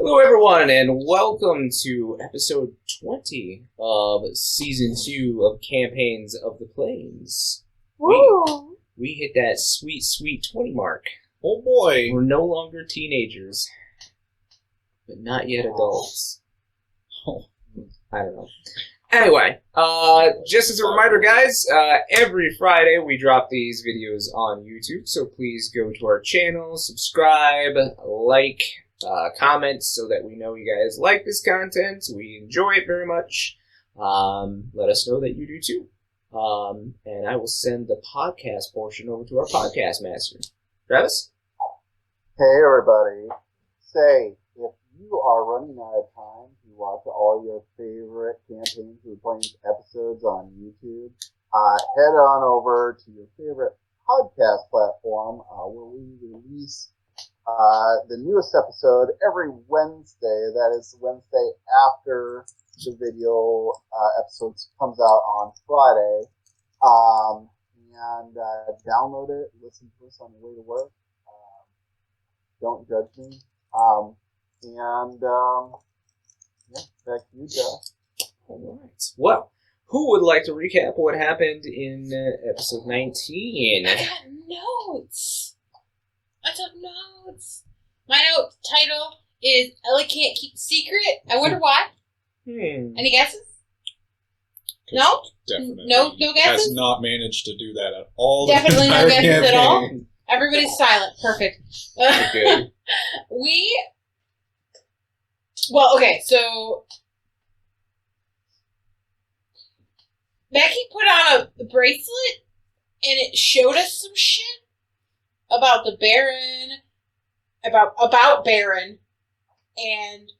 Hello everyone, and welcome to episode 20 of Season 2 of Campaigns of the Plains. We hit that sweet, sweet 20 mark. Oh boy. We're no longer teenagers, but not yet adults. Oh. I don't know. Anyway, just as a reminder, guys, every Friday we drop these videos on YouTube, so please go to our channel, subscribe, like, comment, so that we know you guys like this content. We enjoy it very much. Let us know that you do too. And I will send the podcast portion over to our podcast master. Travis? Hey everybody. Say, if you are running out of time to watch all your favorite Campaigns of the Plains episodes on YouTube, head on over to your favorite podcast platform where we release the newest episode every Wednesday. That is the Wednesday after the video episodes comes out on Friday. And download it, listen to us on the way to work. Don't judge me. Yeah, back to you, Josh. All right. Well, who would like to recap what happened in episode 19? I got notes. I took notes. My note title is Ellie Can't Keep a Secret. I wonder why. Any guesses? No? Definitely. No guesses? Has not managed to do that at all. Definitely no Entire guesses at all? campaign. Everybody's silent. Perfect. Good. Well, okay, so Becky put on a bracelet and it showed us some shit about the Baron, about Baron and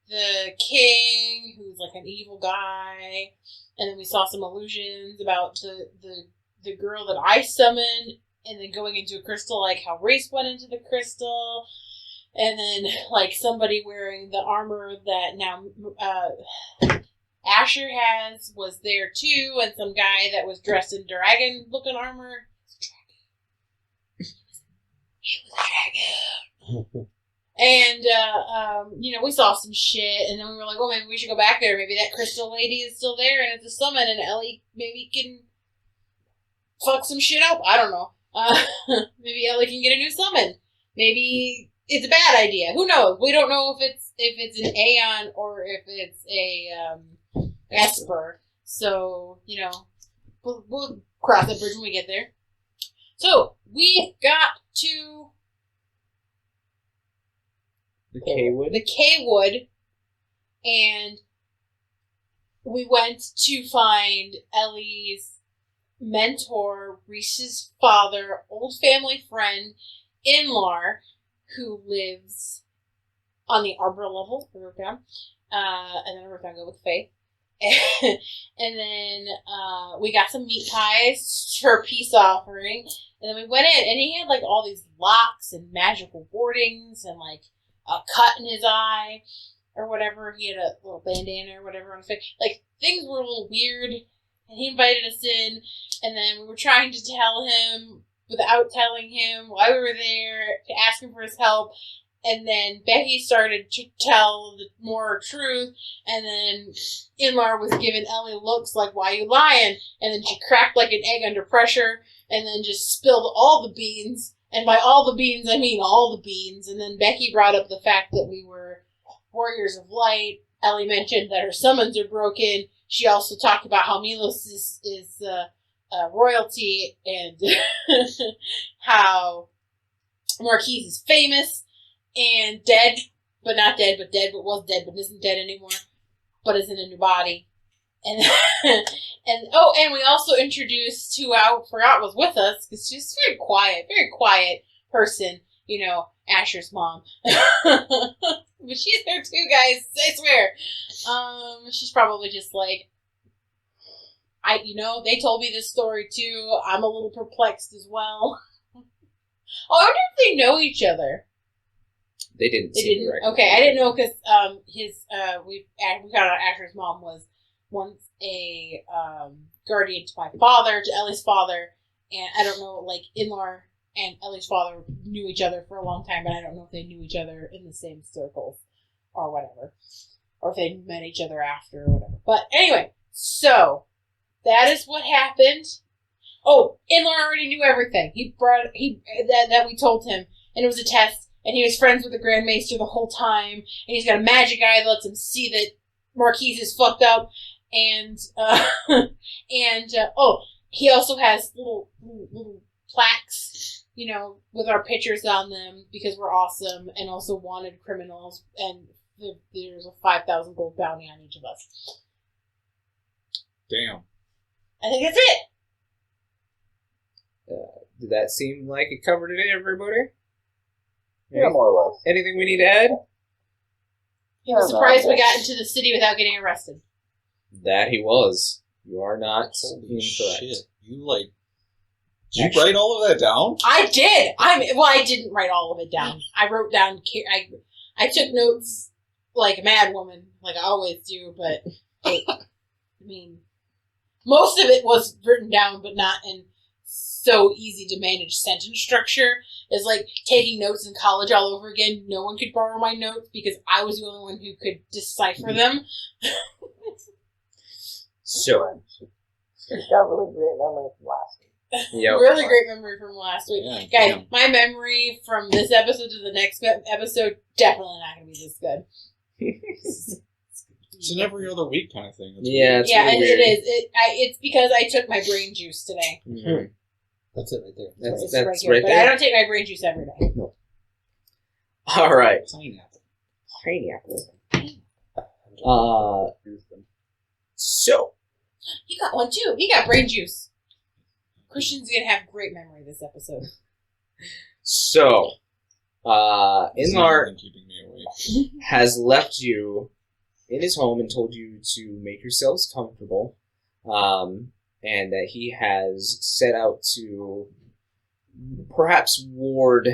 the king, who's like an evil guy, and then we saw some illusions about the girl that I summoned, and then going into a crystal, like how Race went into the crystal, and then like somebody wearing the armor that now Asher has was there too, and some guy that was dressed in dragon-looking armor. He was a dragon. And, we saw some shit, and then we were like, well, maybe we should go back there. Maybe that crystal lady is still there, and it's a summon, and Ellie maybe can fuck some shit up. I don't know. Maybe Ellie can get a new summon. Maybe it's a bad idea. Who knows? We don't know if it's an Aeon or if it's a Esper. So, we'll cross that bridge when we get there. So, we got to The K-Wood? The K-Wood, and we went to find Ellie's mentor, Reese's father, old family friend, Inlar, who lives on the Arbor level, I wrote down, and then I wrote down go with Faith. And then we got some meat pies for a peace offering, and then we went in, and he had like all these locks and magical wardings and like a cut in his eye or whatever. He had a little bandana or whatever on his face. Like, things were a little weird, and he invited us in, and then we were trying to tell him without telling him why we were there, to ask him for his help, and then Becky started to tell the more truth, and then Inlar was giving Ellie looks like, why you lying? And then she cracked like an egg under pressure, and then just spilled all the beans. And by all the beans, I mean all the beans. And then Becky brought up the fact that we were warriors of light. Ellie mentioned that her summons are broken. She also talked about how Milos is royalty, and how Marquies is famous and dead, but not dead, but dead, but was dead, but isn't dead anymore, but is in a new body. And and we also introduced who I forgot was with us, because she's very quiet person, Asher's mom. But she's there too, guys, I swear. She's probably just like, they told me this story too. I'm a little perplexed as well. Oh, I wonder if they know each other. They didn't. Okay, I didn't know, because we found out Asher's mom was once a guardian to my father, to Ellie's father, and I don't know, like, Inlar and Ellie's father knew each other for a long time, but I don't know if they knew each other in the same circles. or whatever. Or if they met each other after or whatever. But anyway, so that is what happened. Oh, Inler already knew everything. That we told him, and it was a test, and he was friends with the Grand Maester the whole time, and he's got a magic eye that lets him see that Marquies is fucked up, and he also has little plaques, with our pictures on them because we're awesome, and also wanted criminals, and there's a 5,000 gold bounty on each of us. Damn. I think that's it. Did that seem like it covered it, everybody? Yeah, more or less. Anything we need to add? He was surprised we got into the city without getting arrested. That he was. You are not Holy incorrect. shit. Did you write all of that down? I did. I didn't write all of it down. I wrote down. I took notes like a mad woman, like I always do. But most of it was written down, but not in so easy to manage sentence structure. It's like taking notes in college all over again. No one could borrow my notes because I was the only one who could decipher them. So, She's got really great memory from last week. yep. Really great memory from last week. Yeah, Guys, damn. my memory from this episode to the next episode definitely not going to be this good. It's an every other week kind of thing. It's Yeah, weird. it's Yeah, really it weird. is. It's because I took my brain juice today. Mhm. That's it right there. That's It's that's here. right But I there. don't take my brain juice every day. All right. Pineapple. Pineapple. So, You got one too. You got brain juice. Christian's going to have great memory this episode. It's Inlar not even keeping me awake. has left you in his home and told you to make yourselves comfortable, and that he has set out to perhaps ward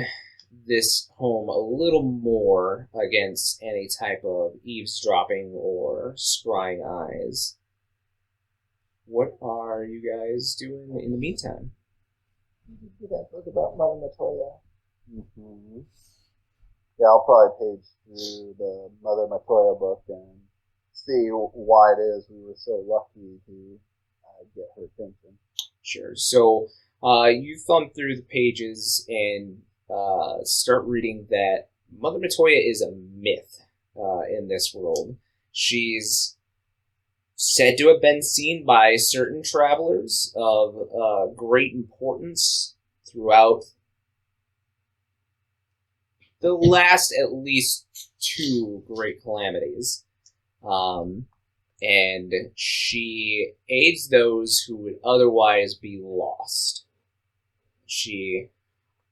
this home a little more against any type of eavesdropping or scrying eyes. What are you guys doing in the meantime? You that book about Mother Matoya. Mm-hmm. Yeah, I'll probably page through the Mother Matoya book and see why it is we were so lucky to get her attention. Sure. So you thumb through the pages and start reading that Mother Matoya is a myth in this world. She's said to have been seen by certain travelers of great importance throughout the last at least 2 great calamities. And she aids those who would otherwise be lost. She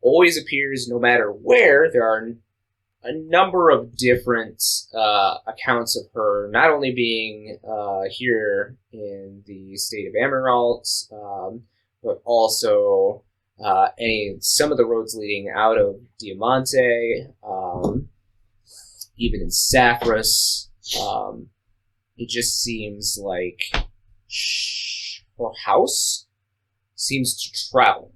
always appears no matter where. There are a number of different accounts of her, not only being here in the state of Emerald, but also some of the roads leading out of Diamante, even in Saffras. It just seems like her house seems to travel,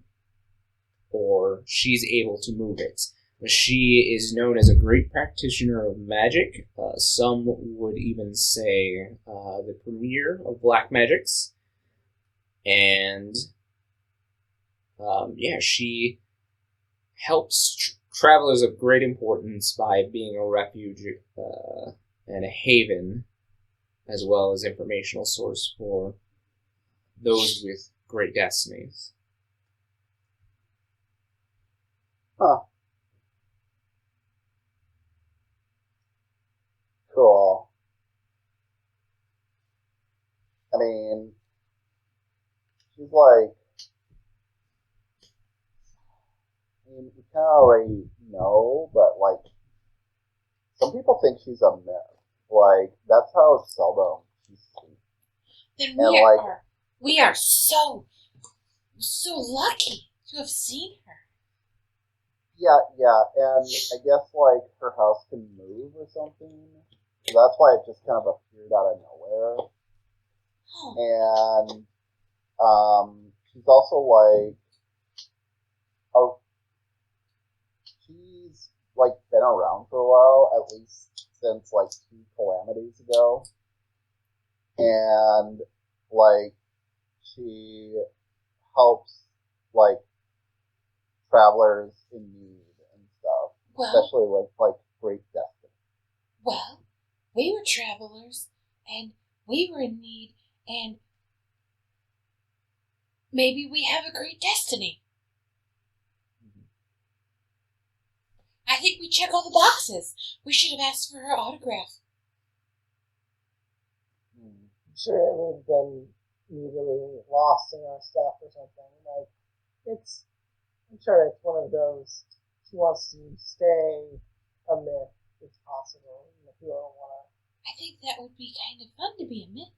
or she's able to move it. But she is known as a great practitioner of magic. Some would even say the premier of black magics. And she helps travelers of great importance by being a refuge and a haven, as well as informational source for those with great destinies. Huh. Cool. I mean, she's like, we kind of already know, but like, some people think she's a myth. Like, that's how seldom she's seen. Then And, we are so lucky to have seen her. Yeah, and I guess, like, her house can move or something. So that's why it just kind of appeared out of nowhere. Oh. And, she's also, like, she's, like, been around for a while, at least since like 2 calamities ago, and like she helps like travelers in need and stuff, especially with like great destiny. Well, we were travelers, and we were in need, and maybe we have a great destiny. I think we check all the boxes. We should have asked for her autograph. I'm sure we've been immediately lost in our stuff or something. Like, I'm sure it's one of those, she wants to stay a myth if possible. And if you don't want to. I think that would be kind of fun to be a myth.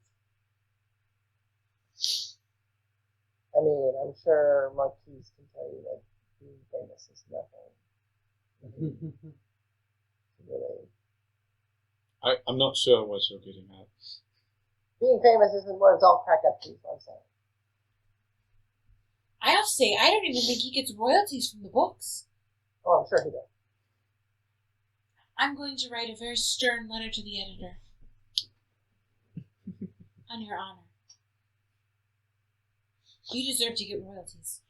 I mean, I'm sure Marquies can tell you that being famous is nothing. Really. I'm not sure what you're getting at. Being famous isn't what it's all cracked up to, so I'm saying. I'll say, I don't even think he gets royalties from the books. Oh, I'm sure he does. I'm going to write a very stern letter to the editor. On your honor. You deserve to get royalties.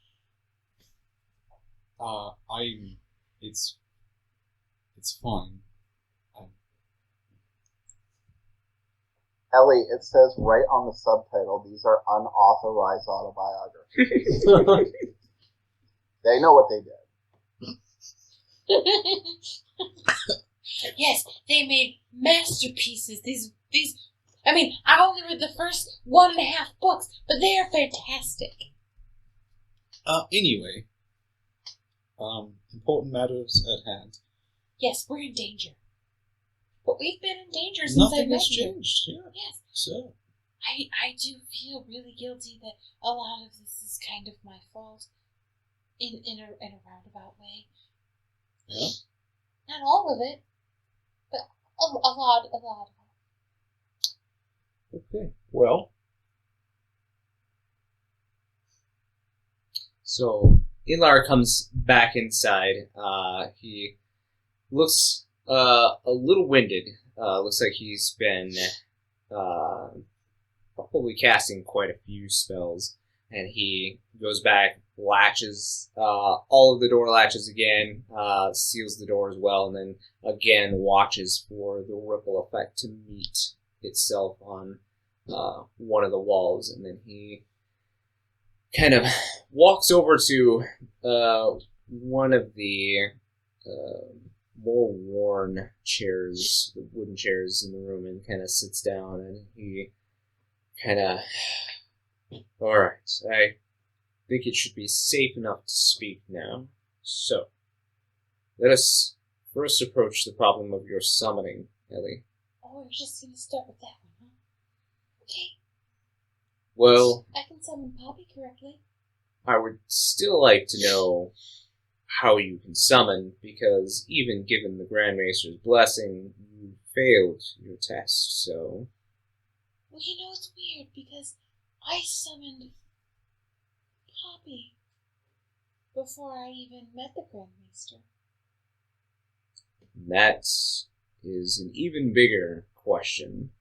It's fine. Ellie, it says right on the subtitle, these are unauthorized autobiographies. They know what they did. Yes, they made masterpieces. These. I mean, I've only read the first 1.5 books, but they are fantastic. Anyway, important matters at hand. Yes, we're in danger. But we've been in danger since Nothing I has met you. changed. Yeah. Yes. So. I do feel really guilty that a lot of this is kind of my fault. In a roundabout way. Yeah. Not all of it, but a lot of it. Okay. Well. So, Ilar comes back inside. He looks a little winded. Looks like he's been probably casting quite a few spells. And he goes back, latches all of the door latches again, seals the door as well, and then again watches for the ripple effect to meet itself on one of the walls. And then he kind of walks over to one of the more worn chairs, the wooden chairs in the room, and kind of sits down, and he kind of... Alright, I think it should be safe enough to speak now. So, let us first approach the problem of your summoning, Ellie. Oh, we're just going to start with that one, huh? Okay. Well, I can summon Poppy correctly. I would still like to know how you can summon, because even given the Grandmaster's blessing, you failed your test, so... Well, you know, it's weird, because I summoned Poppy before I even met the Grandmaster. That is an even bigger question.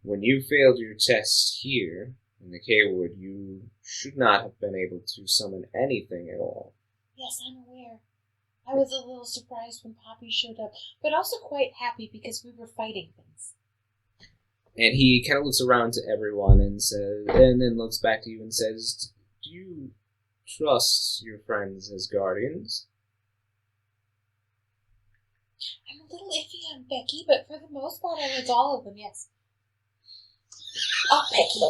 When you failed your test here, in the K-Wood, you should not have been able to summon anything at all. Yes, I'm aware. I was a little surprised when Poppy showed up, but also quite happy because we were fighting things. And he kind of looks around to everyone and says, and then looks back to you and says, "Do you trust your friends as guardians?" I'm a little iffy on Becky, but for the most part, I like all of them, yes. Oh, Becky,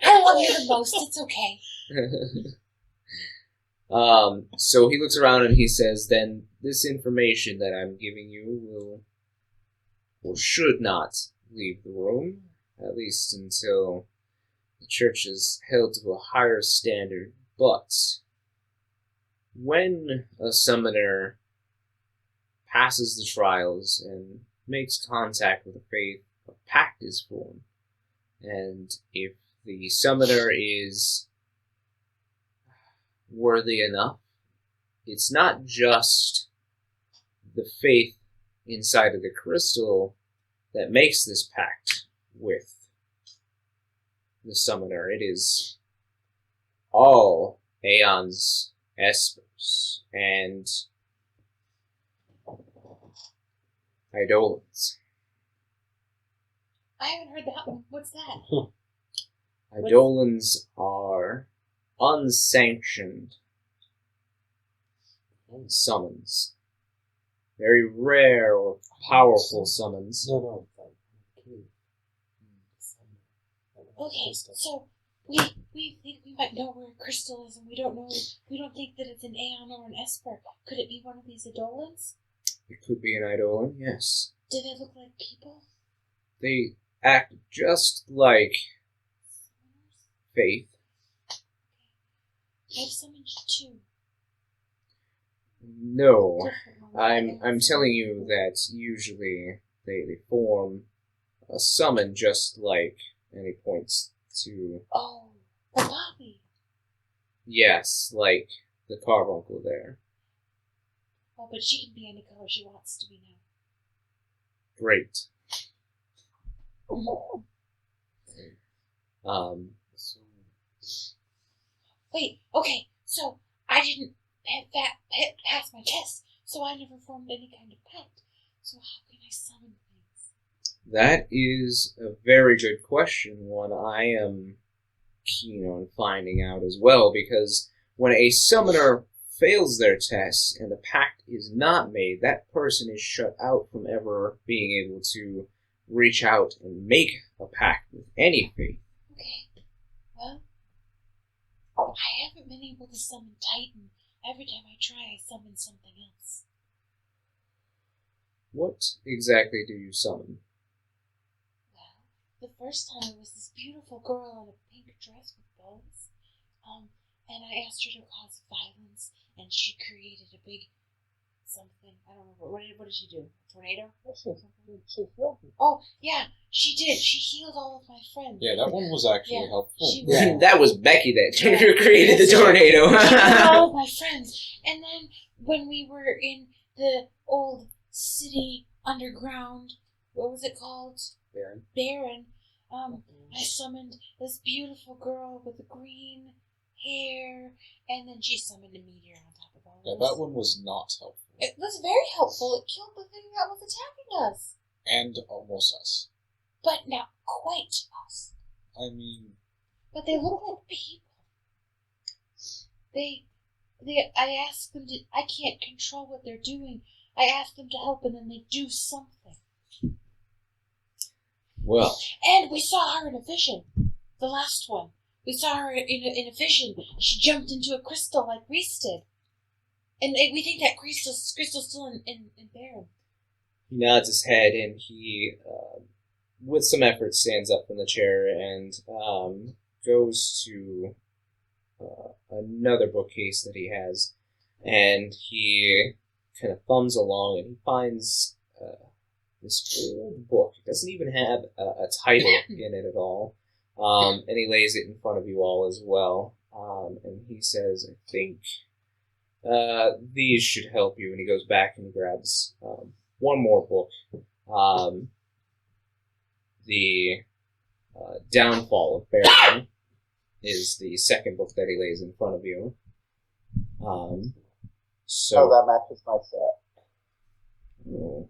I love you the most, it's okay. So he looks around and he says, "Then this information that I'm giving you will should not leave the room, at least until the church is held to a higher standard. But when a summoner passes the trials and makes contact with the faith, a pact is formed. And if the summoner is worthy enough, it's not just the faith inside of the crystal that makes this pact with the summoner. It is all Aeon's espers and Eidolons. I haven't heard that one. What's that? Eidolons are unsanctioned summons. Very rare or powerful summons. No. Okay, so we think we might know where a crystal is, and we don't think that it's an Aeon or an Esper. Could it be one of these Eidolons? It could be an Eidolon, yes. Do they look like people? They act just like Faith. I've summoned two. No, Different ones. I'm telling you that usually they form a summon just like, and he points to, Oh, the Poppy. yes, like the carbuncle there. Oh, but she can be any color she wants to be now. Great. Wait, okay, so I didn't pass my test, so I never formed any kind of pact. So how can I summon things? That is a very good question, one I am keen on finding out as well, because when a summoner fails their test and the pact is not made, that person is shut out from ever being able to reach out and make a pact with any faith. Okay, well, I haven't been able to summon Titan. Every time I try, I summon something else. What exactly do you summon? Well, the first time it was this beautiful girl in a pink dress with bows, and I asked her to cause violence, and she created a big something. I don't remember. What did she do? A tornado? She healed me. Oh, yeah, she did. She healed all of my friends. Yeah, that one was actually Yeah, helpful. she Yeah, that was Becky that created the tornado. She healed all of my friends. And then when we were in the old city underground, what was it called? Baron. I summoned this beautiful girl with the green hair, and then she summoned a meteor on top of all Yeah, this. that one was not helpful. It was very helpful. It killed the thing that was attacking us. And almost us. But not quite us. I mean, But they look like people. I ask them to, I can't control what they're doing. I ask them to help and then they do something. Well, And we saw her in a vision. The last one. We saw her in a vision. She jumped into a crystal like Reese did. And we think that crystal's still in Baron. he nods his head and he, with some effort, stands up from the chair and goes to another bookcase that he has. And he kind of thumbs along and he finds this old book. It doesn't even have a title in it at all. And he lays it in front of you all as well. And he says, I think these should help you. And he goes back and grabs one more book. The Downfall of Baron is the second book that he lays in front of you. So that matches my set. Oh,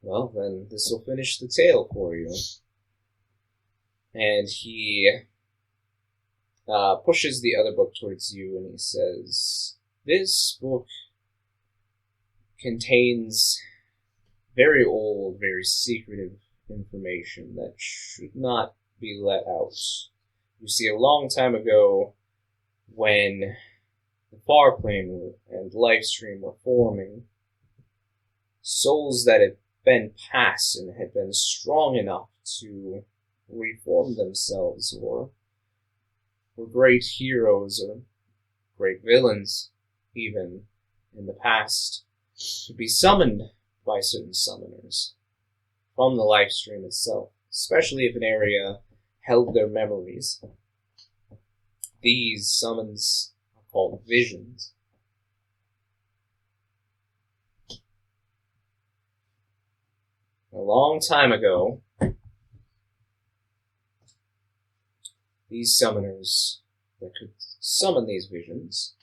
well, then this will finish the tale for you. And he pushes the other book towards you and he says, this book contains very old, very secretive information that should not be let out. You see, a long time ago, when the Farplane and Lifestream were forming, souls that had been passed and had been strong enough to reform themselves, or were great heroes or great villains, even in the past, could be summoned by certain summoners from the Lifestream itself, especially if an area held their memories. These summons are called visions. a long time ago, these summoners that could summon these visions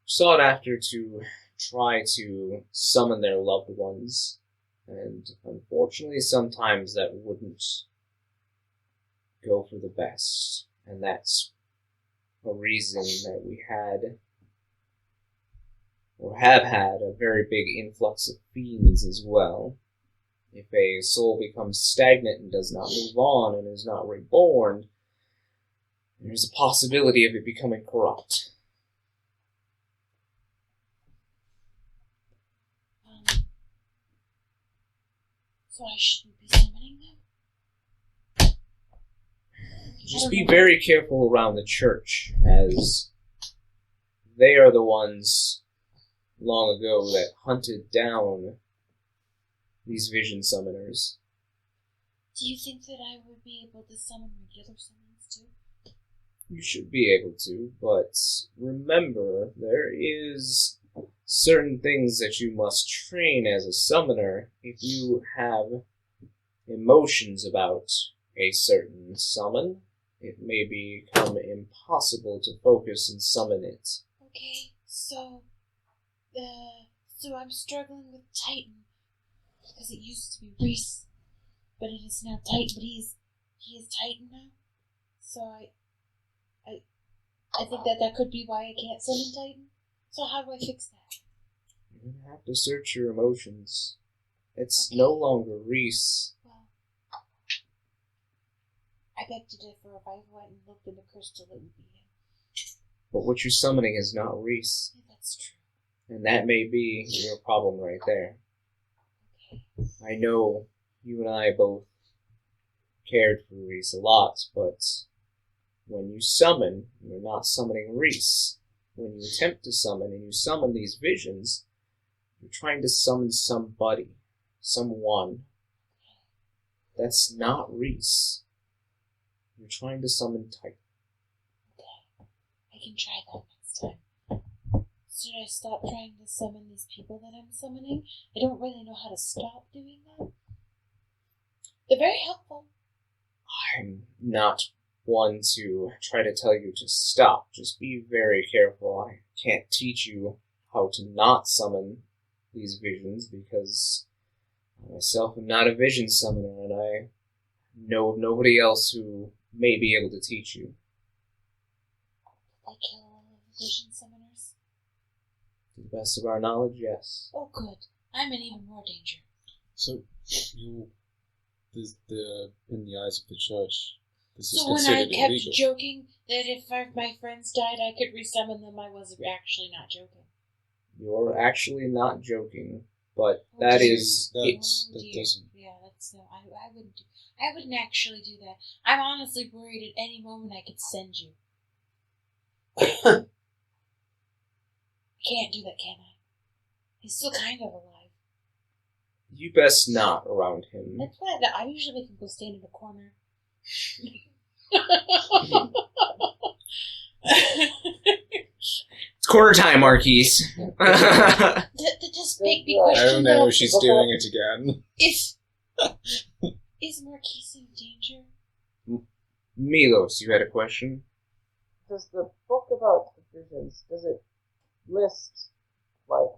sought after to try to summon their loved ones, and unfortunately sometimes that wouldn't go for the best, and that's a reason that we had, or have had, a very big influx of fiends as well. If a soul becomes stagnant and does not move on and is not reborn, there's a possibility of it becoming corrupt. So I shouldn't be summoning them? Just be very careful around the church, as they are the ones long ago that hunted down these vision summoners. Do you think that I would be able to summon regular summons too? You should be able to, but remember, there is certain things that you must train as a summoner. If you have emotions about a certain summon, it may become impossible to focus and summon it. Okay, so I'm struggling with Titan, because it used to be Reese, but it is now Titan, but he is Titan now. So I think that could be why I can't summon Titan. So how do I fix that? You're gonna have to search your emotions. It's no longer Reese. Well, I beg to differ. If I went and looked in the crystal, it would be him. But what you're summoning is not Reese. Yeah, that's true. And that may be your problem right there. Okay. I know you and I both cared for Reese a lot, but when you summon, you're not summoning Reese. When you attempt to summon and you summon these visions, you're trying to summon somebody, someone. That's not Reese. You're trying to summon Titan. Okay. I can try that next time. Should I stop trying to summon these people that I'm summoning? I don't really know how to stop doing that. They're very helpful. I'm not one to try to tell you to stop. Just be very careful. I can't teach you how to not summon these visions, because I myself am not a vision summoner, and I know of nobody else who may be able to teach you. Did they kill all of the vision summoners? To the best of our knowledge, yes. Oh, good. I'm in even more danger. So, in the eyes of the church, this is So when I considered kept illegal. joking that if my friends died, I could resummon them, I was actually not joking. You're actually not joking, but Oh, that dear. is... That- it's, that dear. doesn't- Yeah, that's no. I wouldn't actually do that. I'm honestly worried at any moment I could send you. I can't do that, can I? He's still kind of alive. you best not around him. That's why I usually make him go stand in the corner. It's quarter time, Marquies. This big question. Oh no, though, she's doing it again. Is Marquies in danger? Milos, you had a question? Does the book about the visions, does it list, like,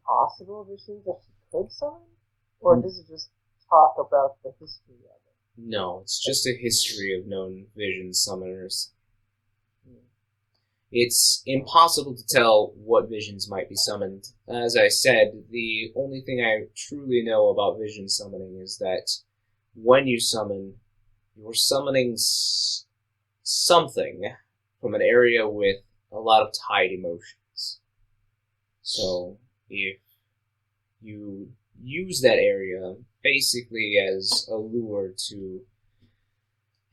possible visions that she could summon? Or does it just talk about the history of it? No, it's just a history of known vision summoners. It's impossible to tell what visions might be summoned. As I said, the only thing I truly know about vision summoning is that when you summon, you're summoning something from an area with a lot of tied emotions. So, if you use that area basically as a lure to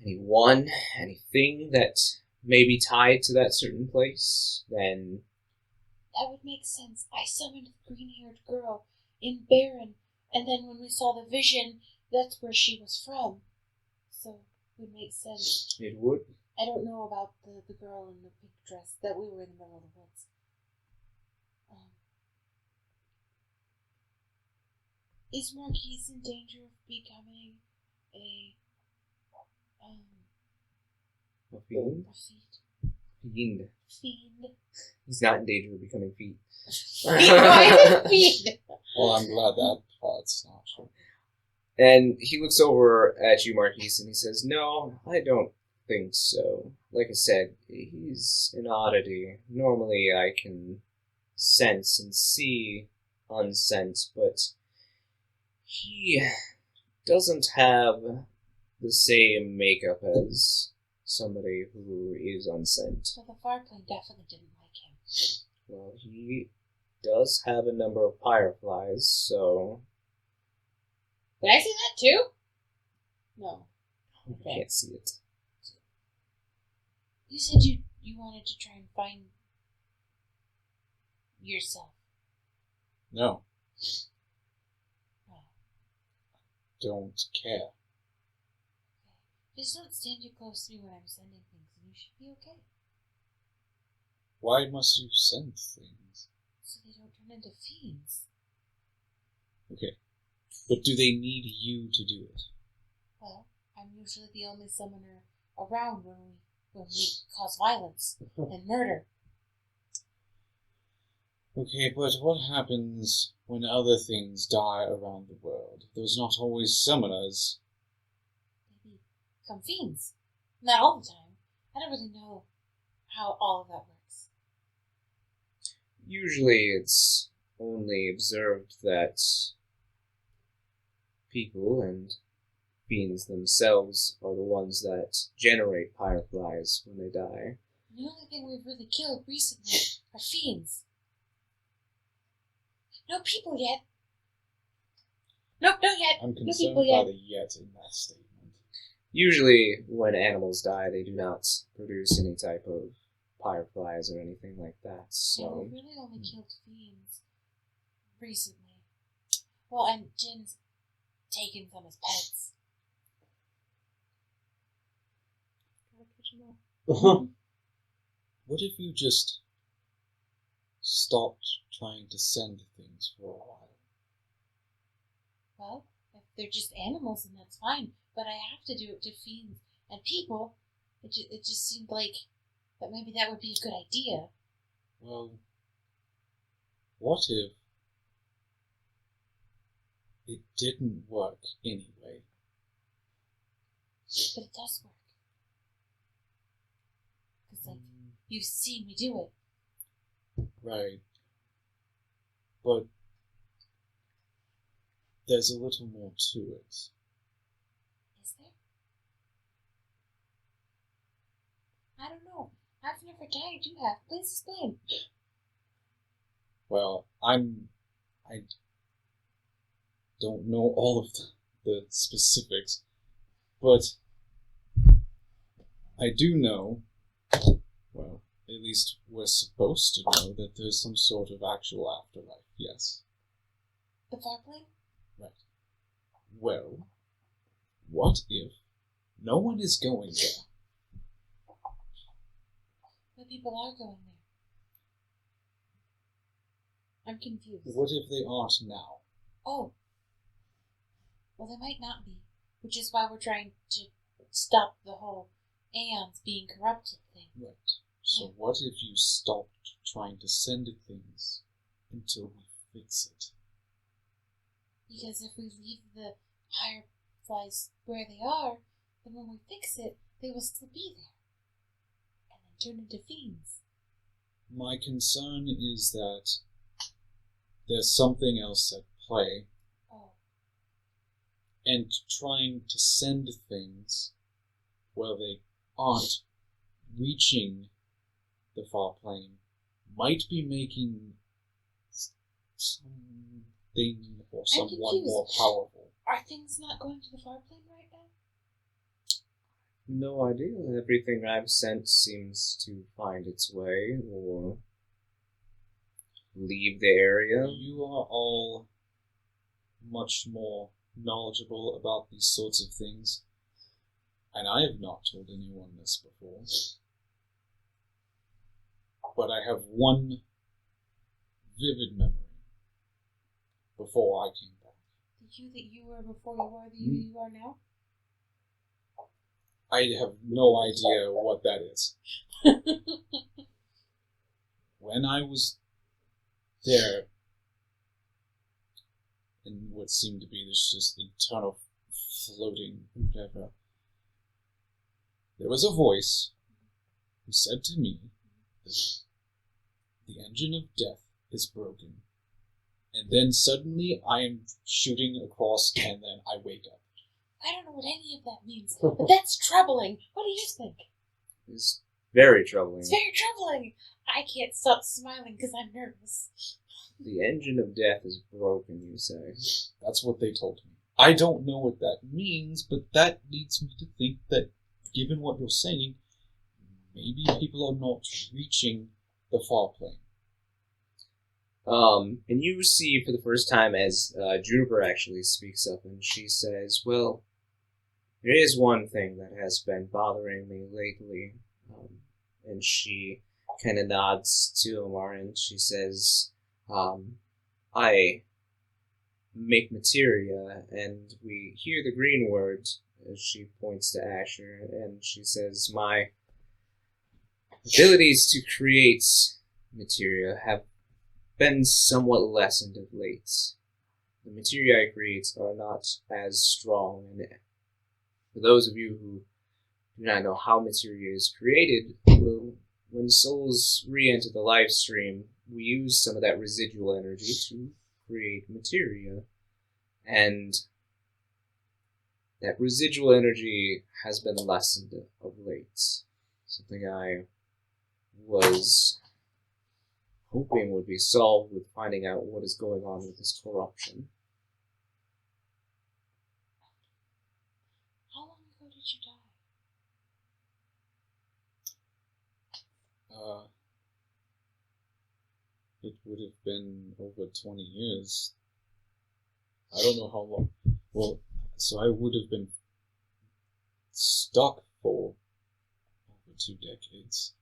anyone, anything that may be tied to that certain place, then... That would make sense. I summoned the green-haired girl in Baron, and then when we saw the vision, that's where she was from. So, it would make sense. It would. I don't know about the girl in the pink dress, that we were in the middle of the woods. Is Marquies in danger of becoming a Fiend? Fiend. Fiend? He's not in danger of becoming feet. Fiend. Well, I'm glad that part's not true. And he looks over at you, Marquise, and he says, "No, I don't think so. Like I said, he's an oddity. Normally I can sense and see unsent, but he doesn't have the same makeup as somebody who is unsent. So the Farplane definitely didn't like him. Well, he does have a number of fireflies, so Did I see that too? No. you Okay. can't see it. You said you wanted to try and find yourself. No, Oh. don't care. Just don't stand too close to me when I'm sending things, and you should be okay. Why must you send things? So they don't turn into fiends. Okay, but do they need you to do it? Well, I'm usually the only summoner around when we cause violence and murder. Okay, but what happens when other things die around the world? There's not always summoners. They become fiends. Not all the time. I don't really know how all of that works. Usually it's only observed that people and fiends themselves are the ones that generate fireflies when they die. The only thing we've really killed recently are fiends. No people yet. Nope, not yet. I'm No concerned people by yet. the yet in that statement. Usually when animals die, they do not produce any type of fireflies or anything like that, Yeah, so... we've really only killed fiends recently. Well, and Jin's taken some as pets. Gotta catch 'em all. What if you just stopped trying to send things for a while? Well, if they're just animals, then that's fine. But I have to do it to fiends and people. It just seemed like that maybe that would be a good idea. Well, what if it didn't work anyway? But it does work. Because, like, you've seen me do it. Right. But there's a little more to it. Is there? I don't know. I've never died. You have. Please explain. Well, I don't know all of the specifics, but I do know, well, at least we're supposed to know that there's some sort of actual afterlife, yes. The Farplane? Right. Well, what if no one is going there? But people are going there. I'm confused. What if they aren't now? Oh. Well, they might not be. Which is why we're trying to stop the whole aeons being corrupted thing. Right. So what if you stopped trying to send things until we fix it? Because if we leave the higher flies where they are, then when we fix it, they will still be there. And then turn into fiends. My concern is that there's something else at play, Oh. and trying to send things where they aren't reaching the far plane might be making something or someone confused. more powerful. Are things not going to the Farplane right now? No idea. Everything I've sent seems to find its way or leave the area. You are all much more knowledgeable about these sorts of things, and I have not told anyone this before. But I have one vivid memory before I came back. The you that you were before you are the you are now? I have no idea what that is. When I was there, in what seemed to be this just internal floating whatever, there was a voice who said to me that the engine of death is broken. And then suddenly I am shooting across and then I wake up. I don't know what any of that means, but that's troubling. What do you think? It's very troubling. It's very troubling. I can't stop smiling because I'm nervous. The engine of death is broken, you say. That's what they told me. I don't know what that means, but that leads me to think that, given what you're saying, maybe people are not reaching the far plane. And you see for the first time as Juniper actually speaks up, and she says, well, there is one thing that has been bothering me lately. And she kind of nods to Omar, and she says, I make materia, and we hear the green word, as she points to Asher, and she says, my abilities to create materia have been somewhat lessened of late. The materia I create are not as strong, and for those of you who do not know how materia is created, when souls re-enter the live stream, we use some of that residual energy to create materia, and that residual energy has been lessened of late. Something I was hoping would be solved with finding out what is going on with this corruption. How long ago did you die? It would have been over 20 years. I don't know how long. Well, so I would have been stuck for over 2 decades.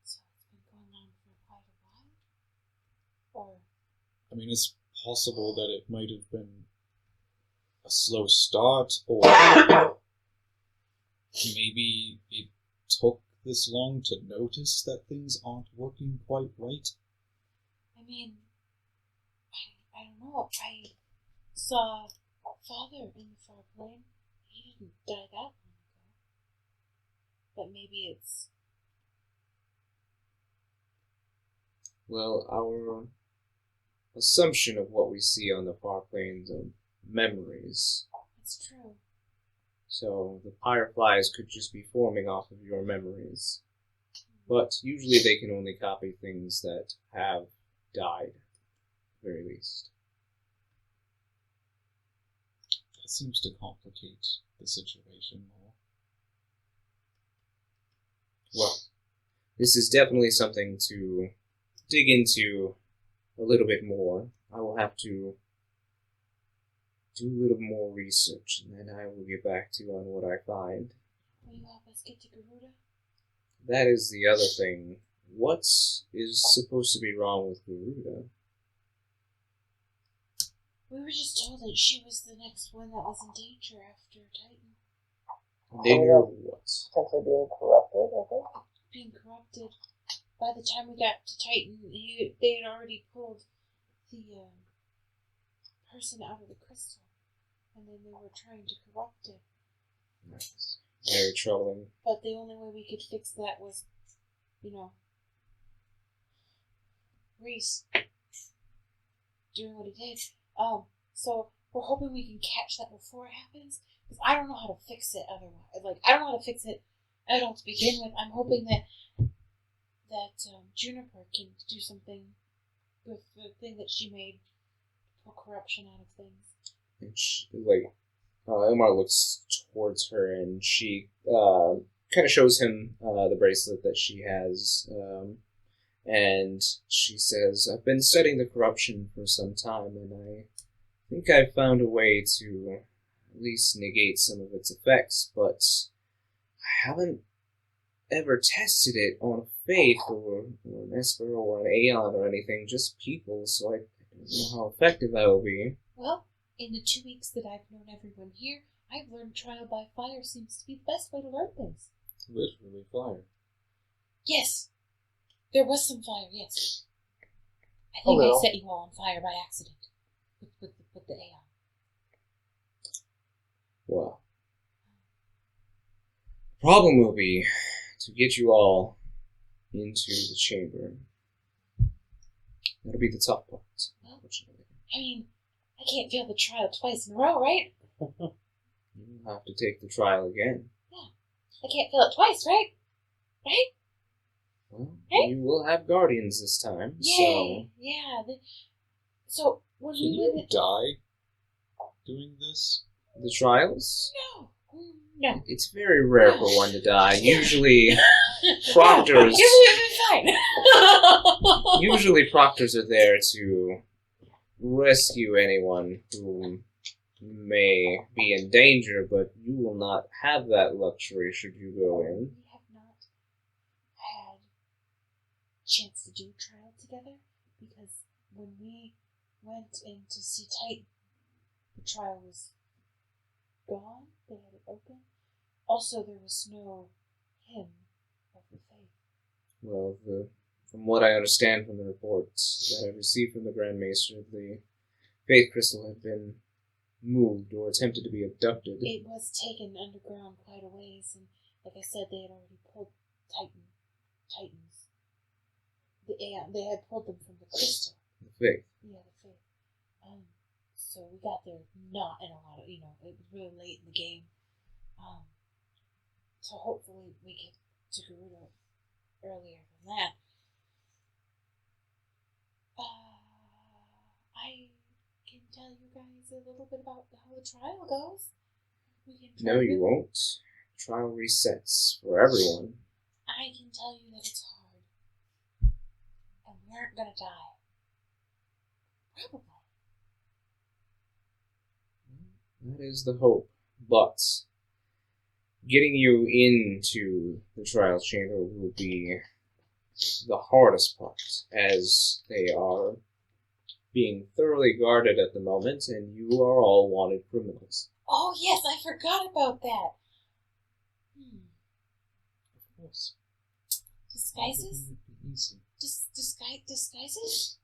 So it's been going on for quite a while? Or... I mean, it's possible that it might have been a slow start, or maybe it took this long to notice that things aren't working quite right. I mean, I don't know. I saw Father in the far plane. He didn't die that long ago. But maybe it's... Well, our assumption of what we see on the far planes are memories. It's true. So the fireflies could just be forming off of your memories. But usually they can only copy things that have died, at the very least. That seems to complicate the situation more. Well, this is definitely something to dig into a little bit more. I will have to do a little more research, and then I will get back to you on what I find. Will you help us get to Garuda? That is the other thing. What is supposed to be wrong with Garuda? We were just told that she was the next one that was in danger after Titan. Danger of what? Potentially being corrupted, I think. Being corrupted. By the time we got to Titan, they had already pulled the person out of the crystal. And then they were trying to corrupt it. That's very troubling. But the only way we could fix that was, Reese doing what he did. So we're hoping we can catch that before it happens. Because I don't know how to fix it otherwise. I don't know how to fix it at all to begin with. I'm hoping that Juniper can do something with the thing that she made to pull corruption out of things. And she, Omar looks towards her, and she kind of shows him the bracelet that she has. And she says, I've been studying the corruption for some time, and I think I've found a way to at least negate some of its effects, but I haven't ever tested it on Faith or an Esper or an Aeon or anything, just people, so I know how effective I will be. Well, in the 2 weeks that I've known everyone here, I've learned trial by fire seems to be the best way to learn things. Literally fire. Yes. There was some fire, yes. I A think I little. set you all on fire by accident. With the AI. Well, the problem will be to get you all into the chamber. That'll be the tough part, unfortunately. I mean, I can't fail the trial twice in a row, right? You'll have to take the trial again. I can't fail it twice, right? Right? Well, Hey. you will have guardians this time, Yay! Yeah. So, when Can we you went... die doing this? so the trials? No. It's very rare for one to die. Usually, proctors. Fine. Usually, proctors are there to rescue anyone who may be in danger, but you will not have that luxury should you go in. We have not had a chance to do a trial together because when we went in to see Titan, the trial was gone. They had it open. Also, there was no hymn of the faith. Well, from what I understand from the reports that I received from the Grand Maester, the Faith Crystal had been moved or attempted to be abducted. It was taken underground quite a ways, and like I said, they had already pulled Titans. They had pulled them from the crystal. The Faith. Yeah, the faith. So we got there not in a lot of, it was really late in the game. So hopefully we get to Gerudo earlier than that. I can tell you guys a little bit about how the trial goes. We can No, you won't. Trial resets for everyone. I can tell you that it's hard. And we aren't gonna die. Probably. That is the hope. But getting you into the trial chamber will be the hardest part, as they are being thoroughly guarded at the moment, and you are all wanted criminals. Oh yes, I forgot about that. Of course. Disguises? It would be easy. Disguises?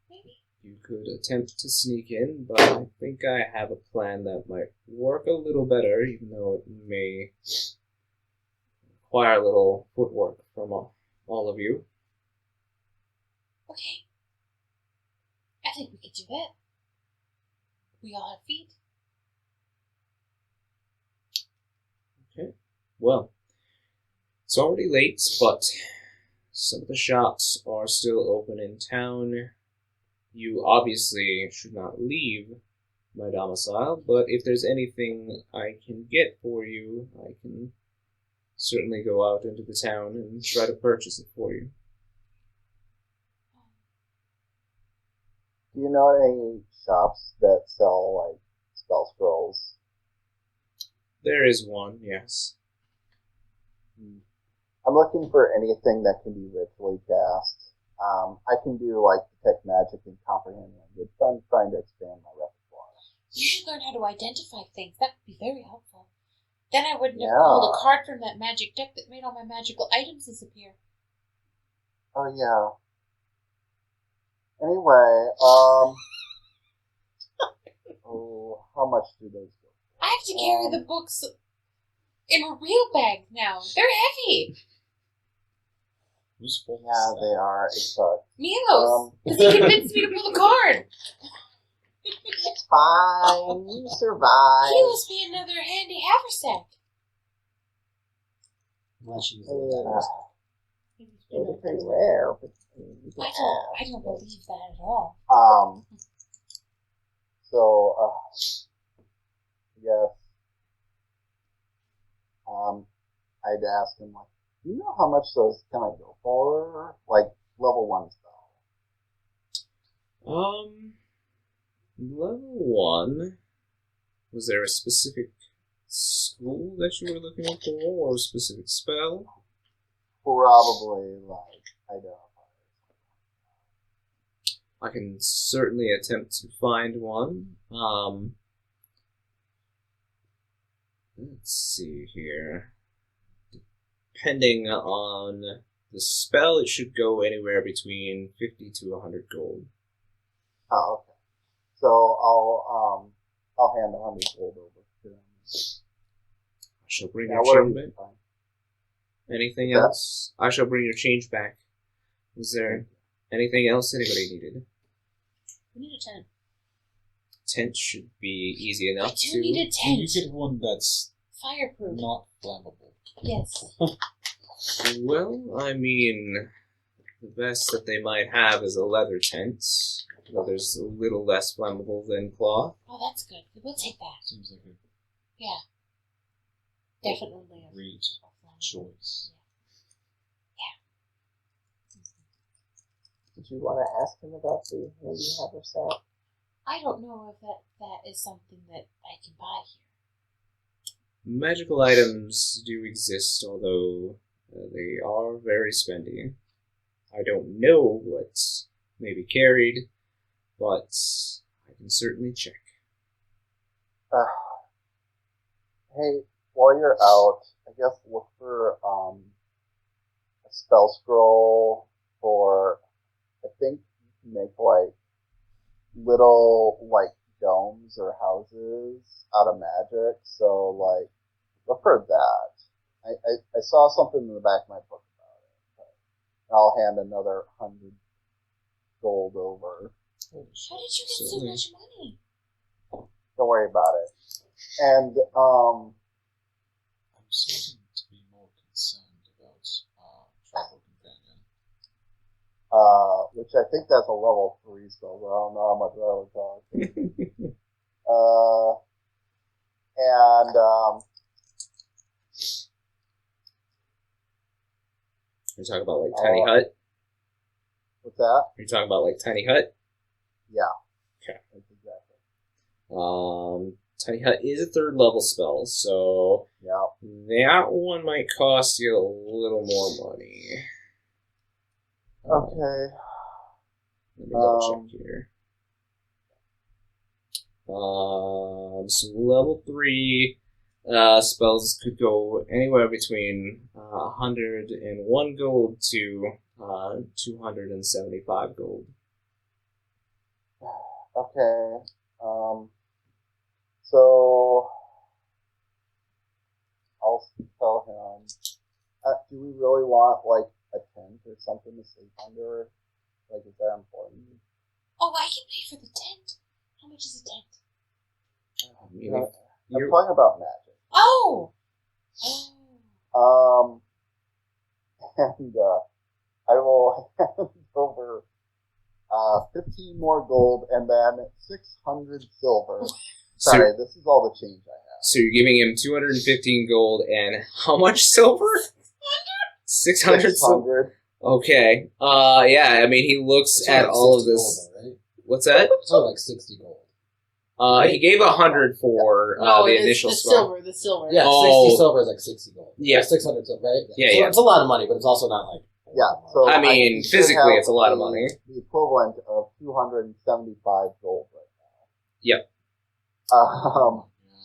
Maybe? You could attempt to sneak in, but I think I have a plan that might work a little better, even though it may require a little footwork from all of you. Okay. I think we could do that. We all have feet. Okay. Well, it's already late, but some of the shops are still open in town. You obviously should not leave my domicile, but if there's anything I can get for you, I can certainly go out into the town and try to purchase it for you. Do you know any shops that sell, like, spell scrolls? There is one, yes. I'm looking for anything that can be ritually cast. I can do, like, detect magic and comprehend language, but I'm trying to expand my repertoire. You should learn how to identify things. That would be very helpful. Then I wouldn't have Yeah. pulled a card from that magic deck that made all my magical items disappear. Oh, yeah. Anyway, oh, how much do those go? I have to carry the books in a real bag now. They're heavy. Whose fault is Yeah, that? they are. It sucks. Milos, because he convinced me to pull the card. It's fine. You survive. He must be another handy haversack. Unless she's They're pretty rare, but you can I don't believe that at all. So, yes. I'd ask him, like, do you know how much those kind of go for? Like, level 1 spell. Level 1. Was there a specific school that you were looking for, or a specific spell? Probably, like, identifiers. I can certainly attempt to find one. Let's see here. Depending on the spell, it should go anywhere between 50 to 100 gold. Oh, okay. So I'll hand 100 gold over to them. I shall bring Yeah, your whatever change you back. find. Anything What's that? else? I shall bring your change back. Was there anything else anybody needed? We need a tent. Tent should be easy enough I do to. need a Can you tent. get one that's Fireproof. not flammable? Yes. Well, I mean, the best that they might have is a leather tent. Though there's a little less flammable than cloth. Oh, that's good. We'll take that. Seems like a Yeah. Definitely. great choice. Did you want to ask him about the lady haversack? I don't know if that is something that I can buy here. Magical items do exist, although they are very spendy. I don't know what may be carried, but I can certainly check. Hey, while you're out, I guess look for a spell scroll for. I think you can make like little like domes or houses out of magic. So like look for that. I saw something in the back of my book about it. But I'll hand another 100 gold over. How did you get so Certainly. much money? Don't worry about it. And I'm starting to be more concerned about our travel companion. which I think that's a level 3 spell, but I don't know how much that would cost. You're talking about like Tiny Hut? What's that? You're talking about like Tiny Hut? Yeah. Okay. That's exactly. Tiny Hut is a 3rd level spell, so Yeah. that one might cost you a little more money. Okay. Let me double check here. So level 3 spells could go anywhere between 101 gold to 275 gold. Okay. So I'll tell him. Do we really want like a tent or something to sleep under? Like, is that important? Oh, I can pay for the tent. How much is a tent? I mean, I'm you're- talking about magic. Oh! And I will hand over 15 more gold and then 600 silver. Sorry, this is all the change I have. So you're giving him 215 gold and how much silver? 600 silver. 600. Okay. Yeah, I mean, he looks It's at like all of 60 this. gold, though, right? What's that? It's only like 60 gold. He gave 100 for No, the it is initial the spell. silver, the silver. Yeah, Oh. 60 silver is like 60 gold. Yeah. Or 600 silver, right? Yeah, so yeah. It's a lot of money, but it's also not like. a Yeah, lot of money. so I mean, should physically, have it's a lot of money. The equivalent of 275 gold right now. Yep.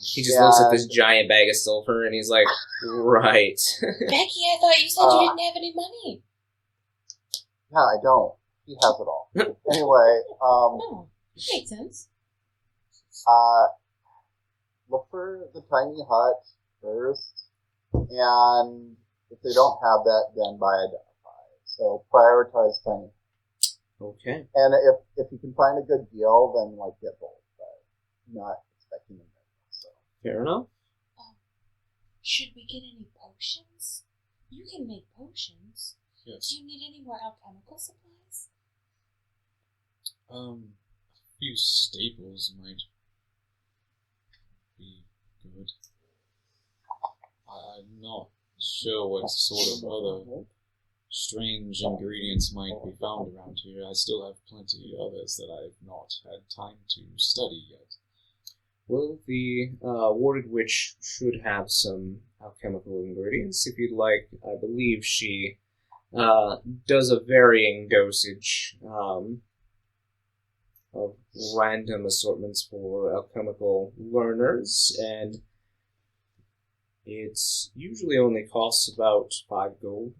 He just Yeah. looks at this giant bag of silver and he's like, right. Becky, I thought you said you didn't have any money. Yeah, I don't. He has it all. Anyway, Oh, that makes sense. look for the tiny hut first, and if they don't have that, then buy identify. So prioritize tiny. Okay. And if you can find a good deal, then like get both, but not expecting them. So Fair enough. Should we get any potions? You can make potions. Yes. Do you need any more alchemical supplies? A few staples might be good. I'm not sure what sort of other strange ingredients might be found around here. I still have plenty others that I've not had time to study yet. Well, the Warded Witch should have some alchemical ingredients if you'd like. I believe she does a varying dosage. of random assortments for alchemical learners, and it's usually only costs about 5 gold.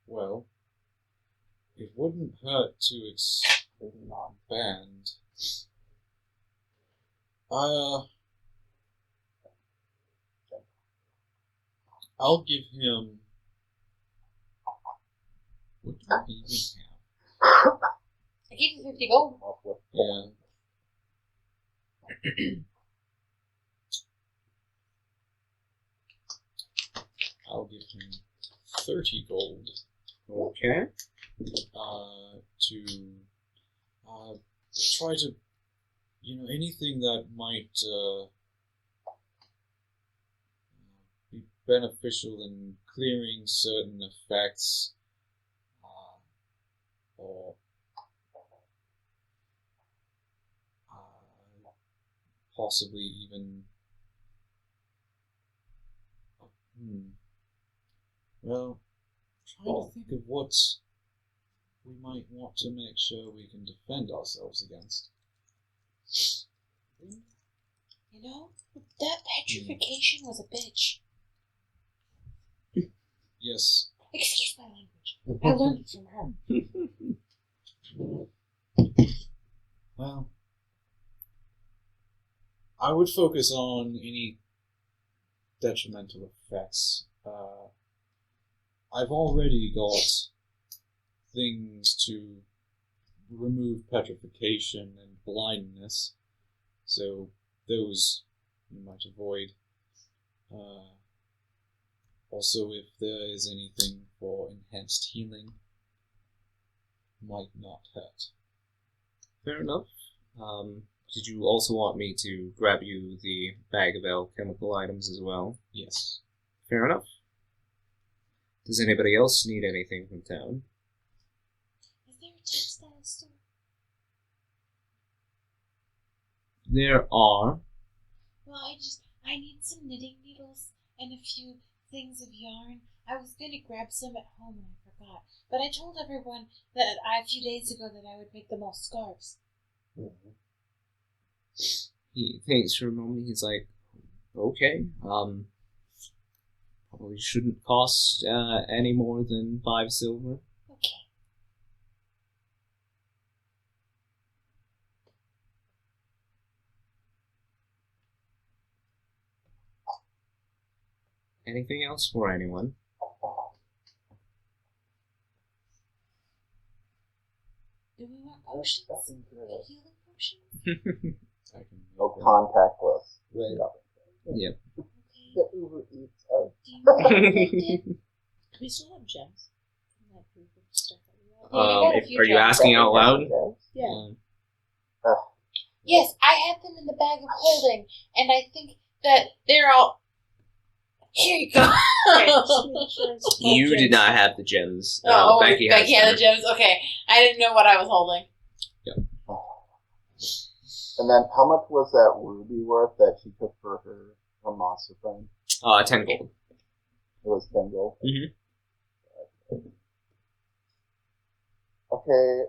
Well, it wouldn't hurt to expand. I'll give him. What do we even have? I gave you 50 gold. Yeah. I'll give him 30 gold. Okay. To try to, anything that might be beneficial in clearing certain effects, or possibly even. Well, trying to think of what we might want to make sure we can defend ourselves against. You know, that petrification was a bitch. Yes. Excuse my language. I learned it from her. Well, I would focus on any detrimental effects. I've already got things to remove petrification and blindness, so those you might avoid. Also, if there is anything for enhanced healing, might not hurt. Fair enough. Did you also want me to grab you the bag of alchemical items as well? Yes. Fair enough. Does anybody else need anything from town? Is there a textile store? There are. Well, I need some knitting needles and a few things of yarn. I was going to grab some at home and I forgot. But I told everyone that a few days ago that I would make them all scarves. He thinks for a moment. He's like, okay. Probably shouldn't cost any more than 5 silver. Okay. Anything else for anyone? Do we want potions? Healing potions? I can No make them. contactless. Right. Yep. Okay. The Uber Eats of Do you want LinkedIn? We still have gems. From that group of stuff that we had. Yeah, we got a few Are you gems. asking out loud? Yeah. Yes, I had them in the bag of holding, and I think that they're all. Here you go. You did not have the gems. Oh, Becky has had them. the gems. Okay, I didn't know what I was holding. And then how much was that ruby worth that she took for her monster friend? 10 gold. It was 10 gold? Mhm. Okay,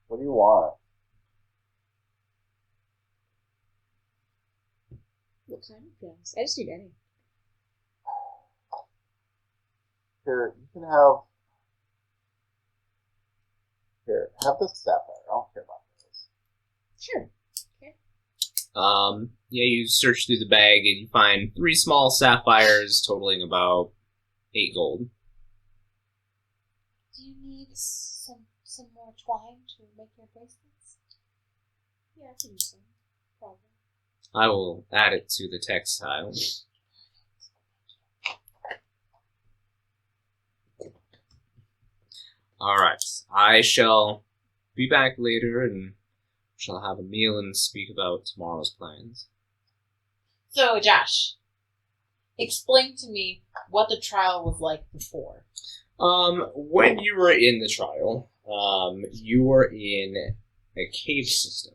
what do you want? What kind of gems? I just need any. Here, you can have... Here, have this sapphire. I don't care about this. Sure. Yeah, you search through the bag and you find 3 small sapphires totaling about 8 gold. Do you need some more twine to make your bracelets? Yeah, I can use some. Problem. I will add it to the textile. Alright, I shall be back later and shall have a meal and speak about tomorrow's plans. So, Josh, explain to me what the trial was like before. When you were in the trial, you were in a cave system.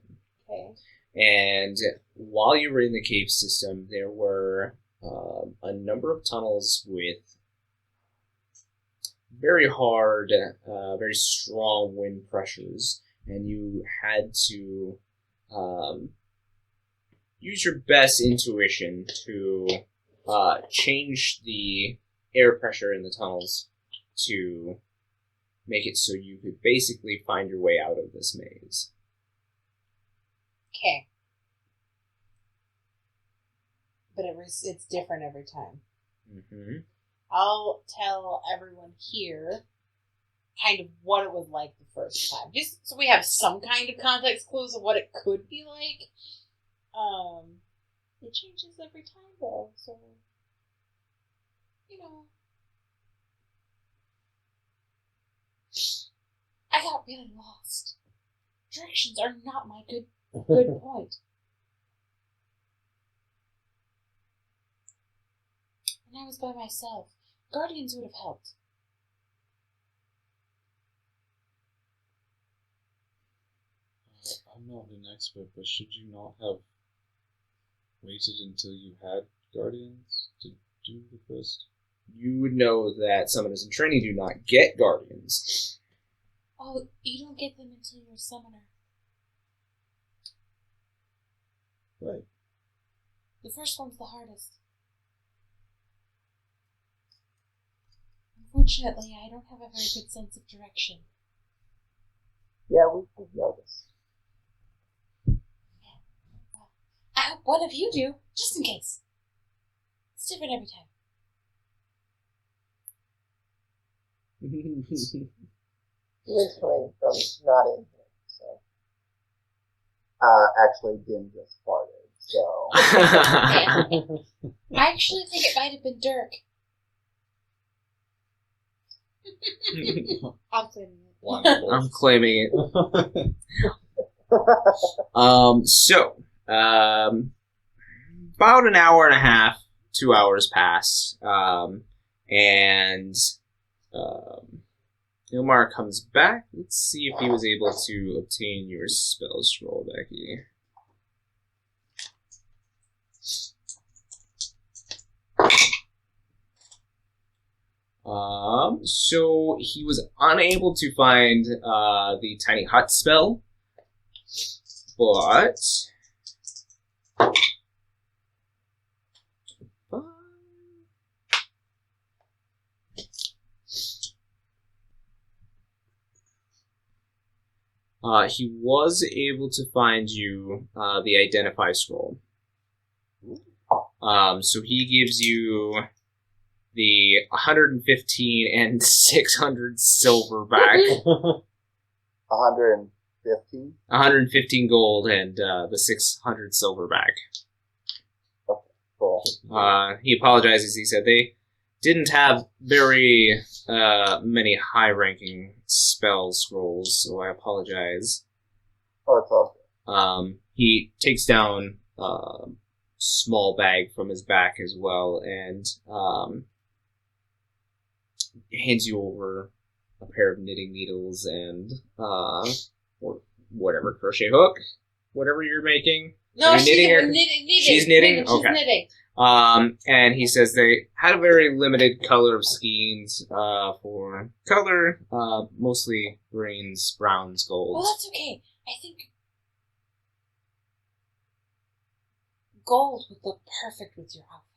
Okay. And while you were in the cave system, there were a number of tunnels with very hard, very strong wind pressures, and you had to use your best intuition to change the air pressure in the tunnels to make it so you could basically find your way out of this maze. Okay. But it's different every time. Mm-hmm. I'll tell everyone here kind of what it was like the first time. Just so we have some kind of context clues of what it could be like. It changes every time though, so I got really lost. Directions are not my good point. And I was by myself. Guardians would have helped. I'm not an expert, but should you not have waited until you had guardians to do the quest? You would know that summoners in training do not get guardians. Oh, you don't get them until you're a summoner. Right. The first one's the hardest. Unfortunately, I don't have a very good sense of direction. Yeah, we've noticed. I hope one of you do, just in case. It's different every time. Literally from not in here, so. Actually, Dim just farted, so. I actually think it might have been Dirk. I'm claiming it. Wonderful. I'm claiming it. About an hour and a half, 2 hours pass, and Ilmar comes back. Let's see if he was able to obtain your spell scroll, Becky. So he was unable to find the tiny hut spell, but he was able to find you the Identify scroll. So he gives you the 115 and 600 silver back. 150? 115 gold and the 600 silver back. Okay, cool. He apologizes. He said they didn't have very many high-ranking spell scrolls, so I apologize. Oh, it's all good. He takes down a small bag from his back as well, and hands you over a pair of knitting needles and or whatever, crochet hook, whatever you're making. No, You're she's knitting knitting. She's knitting? She's Okay. knitting. And he says they had a very limited color of skeins for color, mostly greens, browns, golds. Well, that's okay. I think gold would look perfect with your outfit.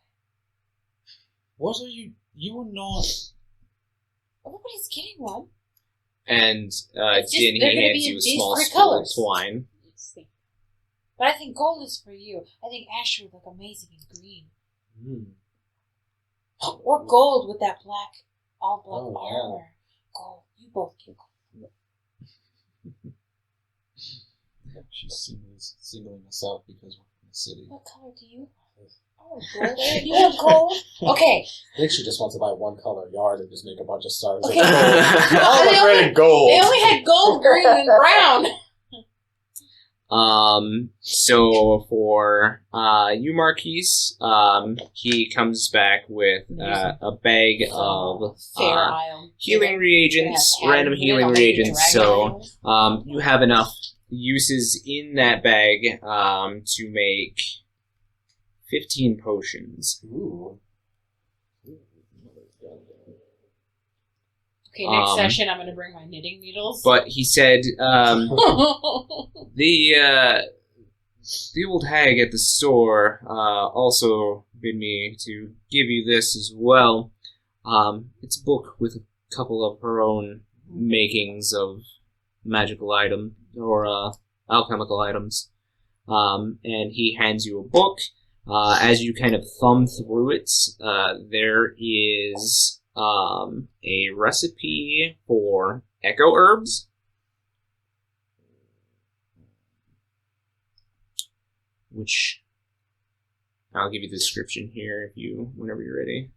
What are you? You are not. Everybody's getting one. And It's just Din, they're he gonna hands be you in a these small three spool of colors. twine. But I think gold is for you. I think ash would look amazing in green. Or gold with that all black Oh, yeah. armor. Gold. You both get gold. She's singling us out because we're from the city. What color do you want? Oh, gold. You have gold? Okay. I think she just wants to buy one color yard and just make a bunch of stars. Okay. Like, oh, They look, red and gold. They only had gold, green, and brown. So for you, Marquies, he comes back with a bag of Fair Isle. healing reagents, Yeah, random and healing I'll make you reagents. Dragon So Isle. you have enough uses in that bag to make 15 potions. Ooh. Okay, next session I'm going to bring my knitting needles. But he said, the old hag at the store also bid me to give you this as well. It's a book with a couple of her own makings of magical item or alchemical items. And he hands you a book. As you kind of thumb through it, there is a recipe for echo herbs. Which I'll give you the description here whenever you're ready.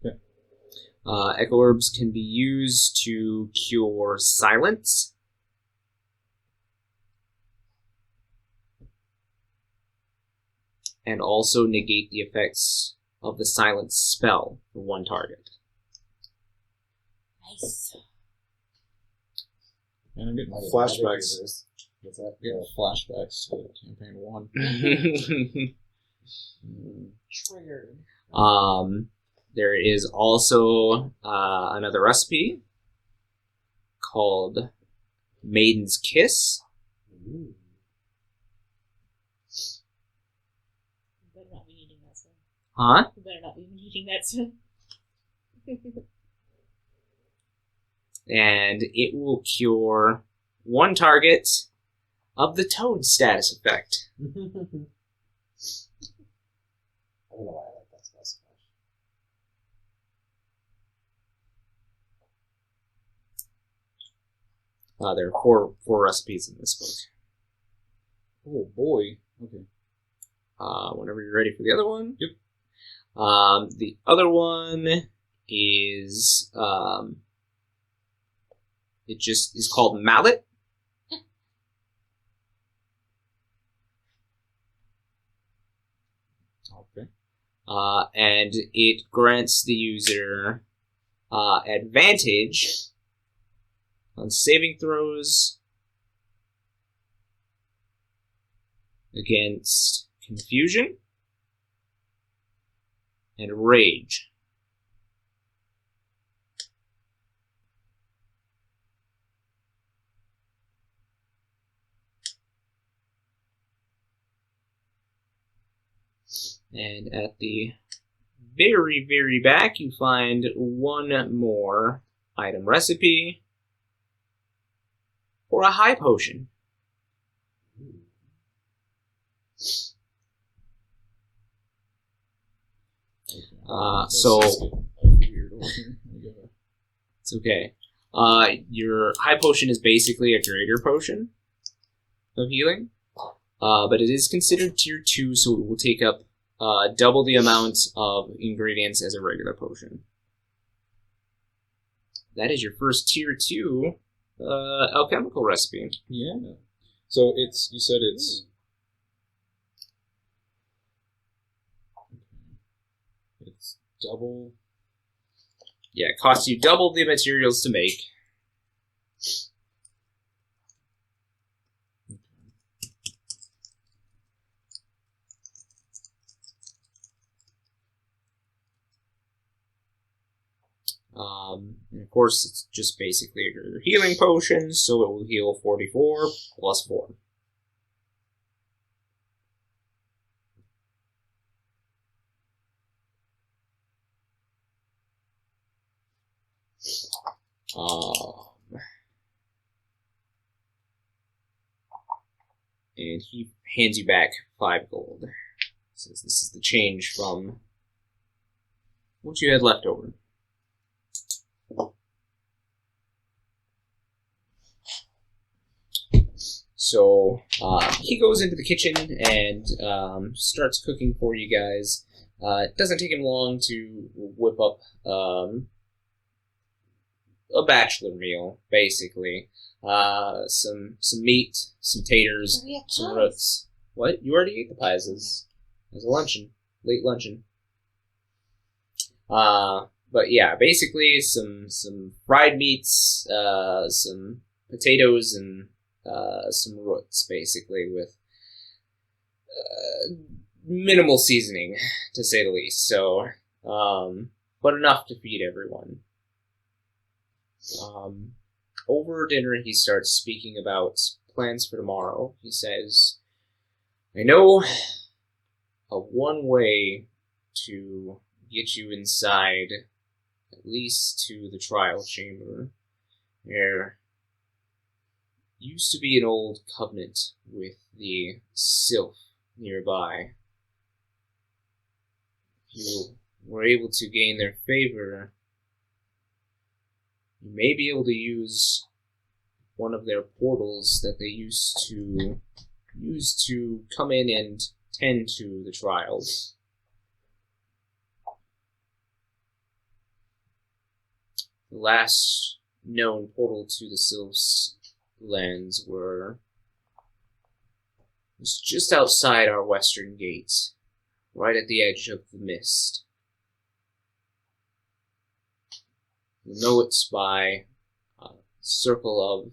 Okay. Echo herbs can be used to cure silence. And also negate the effects of the silence spell for one target. Nice. And I'm getting My flashbacks. What's that? Getting flashbacks to campaign 1. Triggered. There is also another recipe called Maiden's Kiss. Ooh. You better not be eating that soon. Huh? You better not be eating that soon. And it will cure one target of the toad status effect. I don't know why I like that spell so much. There are four recipes in this book. Oh boy. Okay. Whenever you're ready for the other one. Yep. The other one is it just is called Mallet. Okay. And it grants the user advantage on saving throws against confusion and rage. And at the very, very back, you find one more item recipe for a high potion. So Weird over here. it's okay. Your high potion is basically a greater potion of healing, but it is considered tier 2, so it will take up double the amount of ingredients as a regular potion. That is your first tier 2 alchemical recipe. Yeah. So you said it's. It's double. Yeah, it costs you double the materials to make. And of course, it's just basically a healing potion, so it will heal 44 plus 4. And he hands you back 5 gold. Says this is the change from what you had left over. So he goes into the kitchen and starts cooking for you guys. It doesn't take him long to whip up a bachelor meal, basically. Some meat, some taters, We have some pies. roots. What? You already ate the pies as a luncheon, late luncheon. But yeah, basically some fried meats, some potatoes and some roots, basically, with minimal seasoning, to say the least. So, but enough to feed everyone. Over dinner, he starts speaking about plans for tomorrow. He says, I know of one way to get you inside, at least to the trial chamber. There used to be an old covenant with the Sylph nearby. If you were able to gain their favor, you may be able to use one of their portals that they used to use to come in and tend to the trials. The last known portal to the Sylph's lands was just outside our western gate, right at the edge of the mist. You'll know it's by a circle of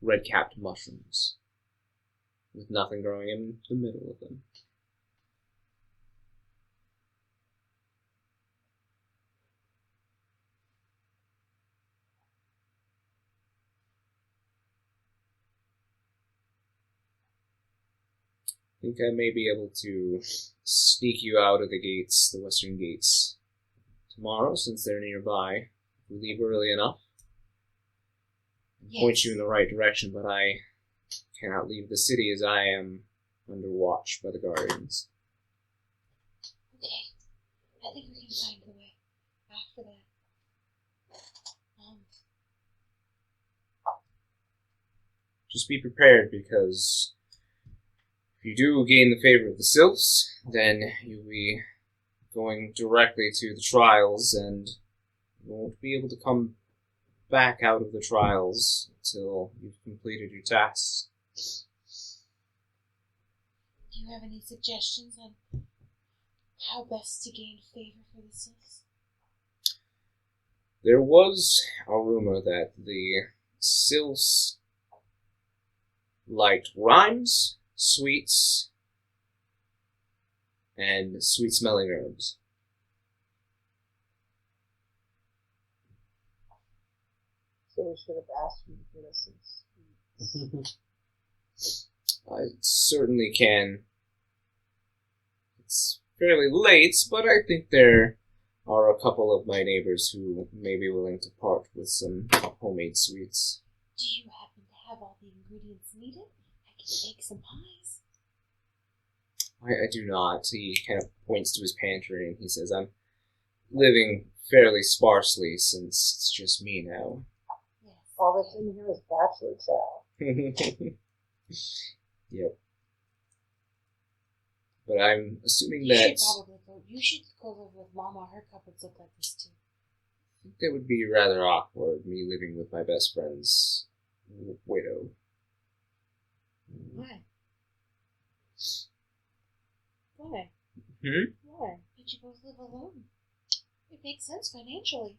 red-capped mushrooms, with nothing growing in the middle of them. I think I may be able to sneak you out of the gates, the western gates, tomorrow, since they're nearby. If we leave early enough. Yes. Point you in the right direction, but I cannot leave the city as I am under watch by the guardians. Okay. I think we can find the way after that. Just be prepared, because if you do gain the favor of the Sylphs, then you'll be going directly to the trials, and you won't be able to come back out of the trials until you've completed your tasks. Do you have any suggestions on how best to gain favor for the Sylphs? There was a rumor that the Sylphs liked rhymes, sweets, and sweet-smelling herbs. So we should have asked you to get us some sweets. I certainly can. It's fairly late, but I think there are a couple of my neighbors who may be willing to part with some homemade sweets. Do you happen to have all the ingredients needed? I can make some pies. I do not. He kind of points to his pantry and he says, I'm living fairly sparsely since it's just me now. Yes. All that's in here is bachelor chow. Yep. But I'm assuming You that should probably go. You should go live with Mama. Her cupboards look like this too. I think that would be rather awkward, me living with my best friend's widow. Why? Why? Hmm? Why? But you both live alone. It makes sense financially.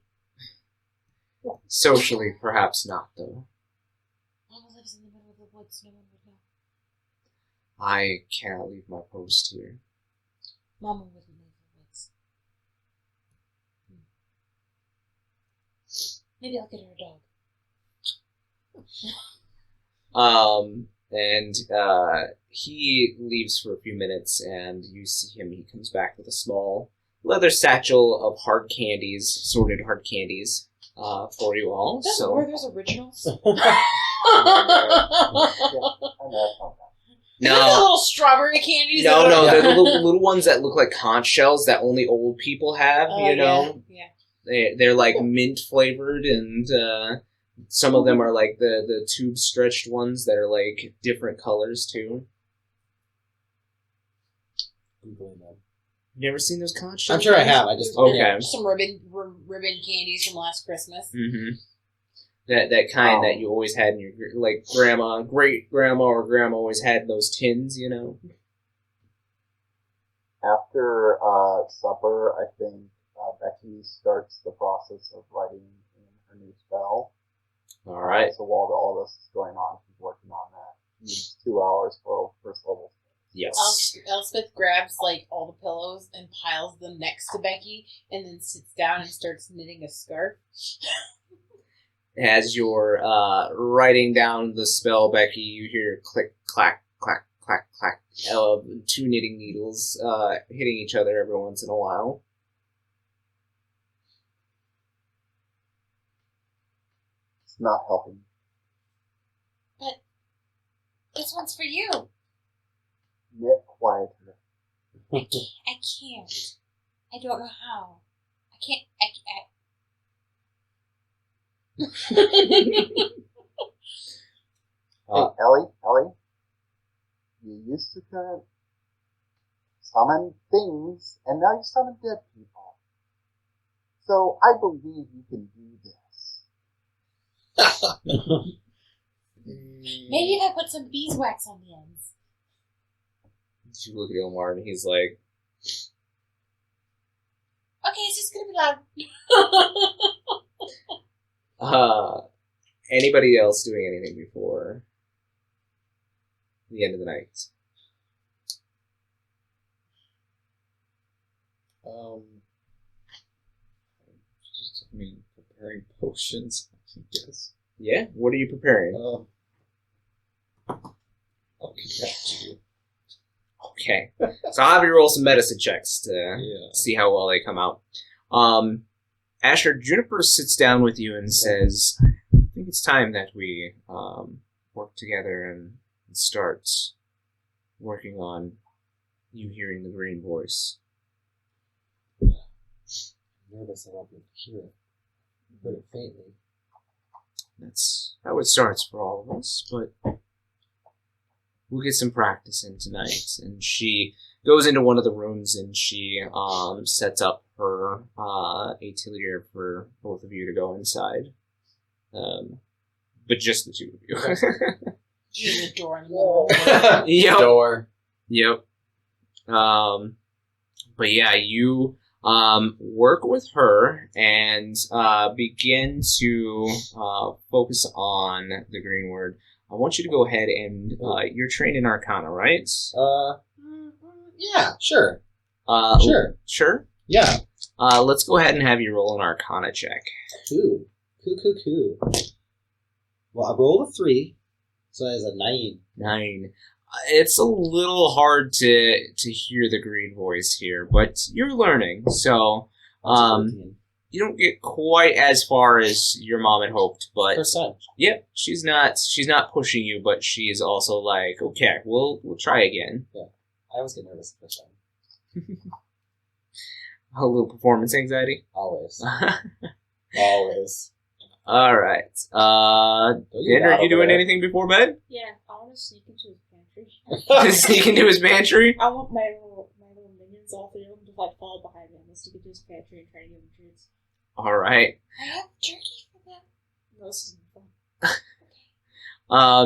Socially, perhaps not, though. Mama lives in the middle of the woods. No one would know. I cannot leave my post here. Mama wouldn't leave the woods. Maybe I'll get her a dog. And he leaves for a few minutes, and you see him. He comes back with a small leather satchel of hard candies, assorted hard candies, for you all. That's So where there's originals. no, The little strawberry candies. no, they're the little ones that look like conch shells that only old people have. You know, Yeah. they're like mint flavored, and some of them are like the tube stretched ones that are like different colors too. Googling them. You never seen those conch shells? I'm sure I have. I just Okay. yeah. Some ribbon candies from last Christmas. Mm-hmm. That kind that you always had in your like great grandma or grandma always had in those tins, you know. After supper, I think Becky starts the process of writing in her new spell. All right. So while all this is going on, she's working on that. She needs 2 hours for first level. Yes. Elspeth grabs like all the pillows and piles them next to Becky, and then sits down and starts knitting a scarf. As you're writing down the spell, Becky, you hear click, clack, clack, clack, clack of 2 knitting needles hitting each other every once in a while. It's not helping. This one's for you. Knit quieter. I can't. I don't know how. I can't. Hey, Ellie, you used to summon things, and now you summon dead people. So I believe you can do this. Maybe if I put some beeswax on the ends. You look at Ilmar and he's like, Okay, it's just gonna be loud. anybody else doing anything before the end of the night? Preparing potions, I guess. Yeah? What are you preparing? I'll get back to you. Okay. So I'll have you roll some medicine checks to Yeah. see how well they come out. Asher, Juniper sits down with you and says, I think it's time that we work together and start working on you hearing the green voice. I'm nervous I won't be able to hear it. I heard it faintly. That's how it starts for all of us, but we'll get some practice in tonight. And she goes into one of the rooms and she sets up her atelier for both of you to go inside. But just the 2 of you. Use the door in the middle. Yep. Door. Yep. But yeah, you work with her and begin to focus on the green word. I want you to go ahead and you're trained in Arcana, right? Yeah, sure. Sure. Sure. Yeah. Let's go ahead and have you roll an Arcana check. Cool. Well, I rolled a 3, so that is a 9. 9. It's a little hard to hear the green voice here, but you're learning, so you don't get quite as far as your mom had hoped, but Percent. yep, she's not pushing you, but she is also like, okay, we'll try again. I always get nervous the first time. A little performance anxiety. Always. Always. All right. Dan, are you doing anything before bed? Yeah, I want to sneak into his pantry. Sneak into his pantry? I want my little minions, all 3 of them, to like follow behind me. I'm gonna sneak into his pantry and try to give him treats. All right. I have turkey for them. No, this isn't fun.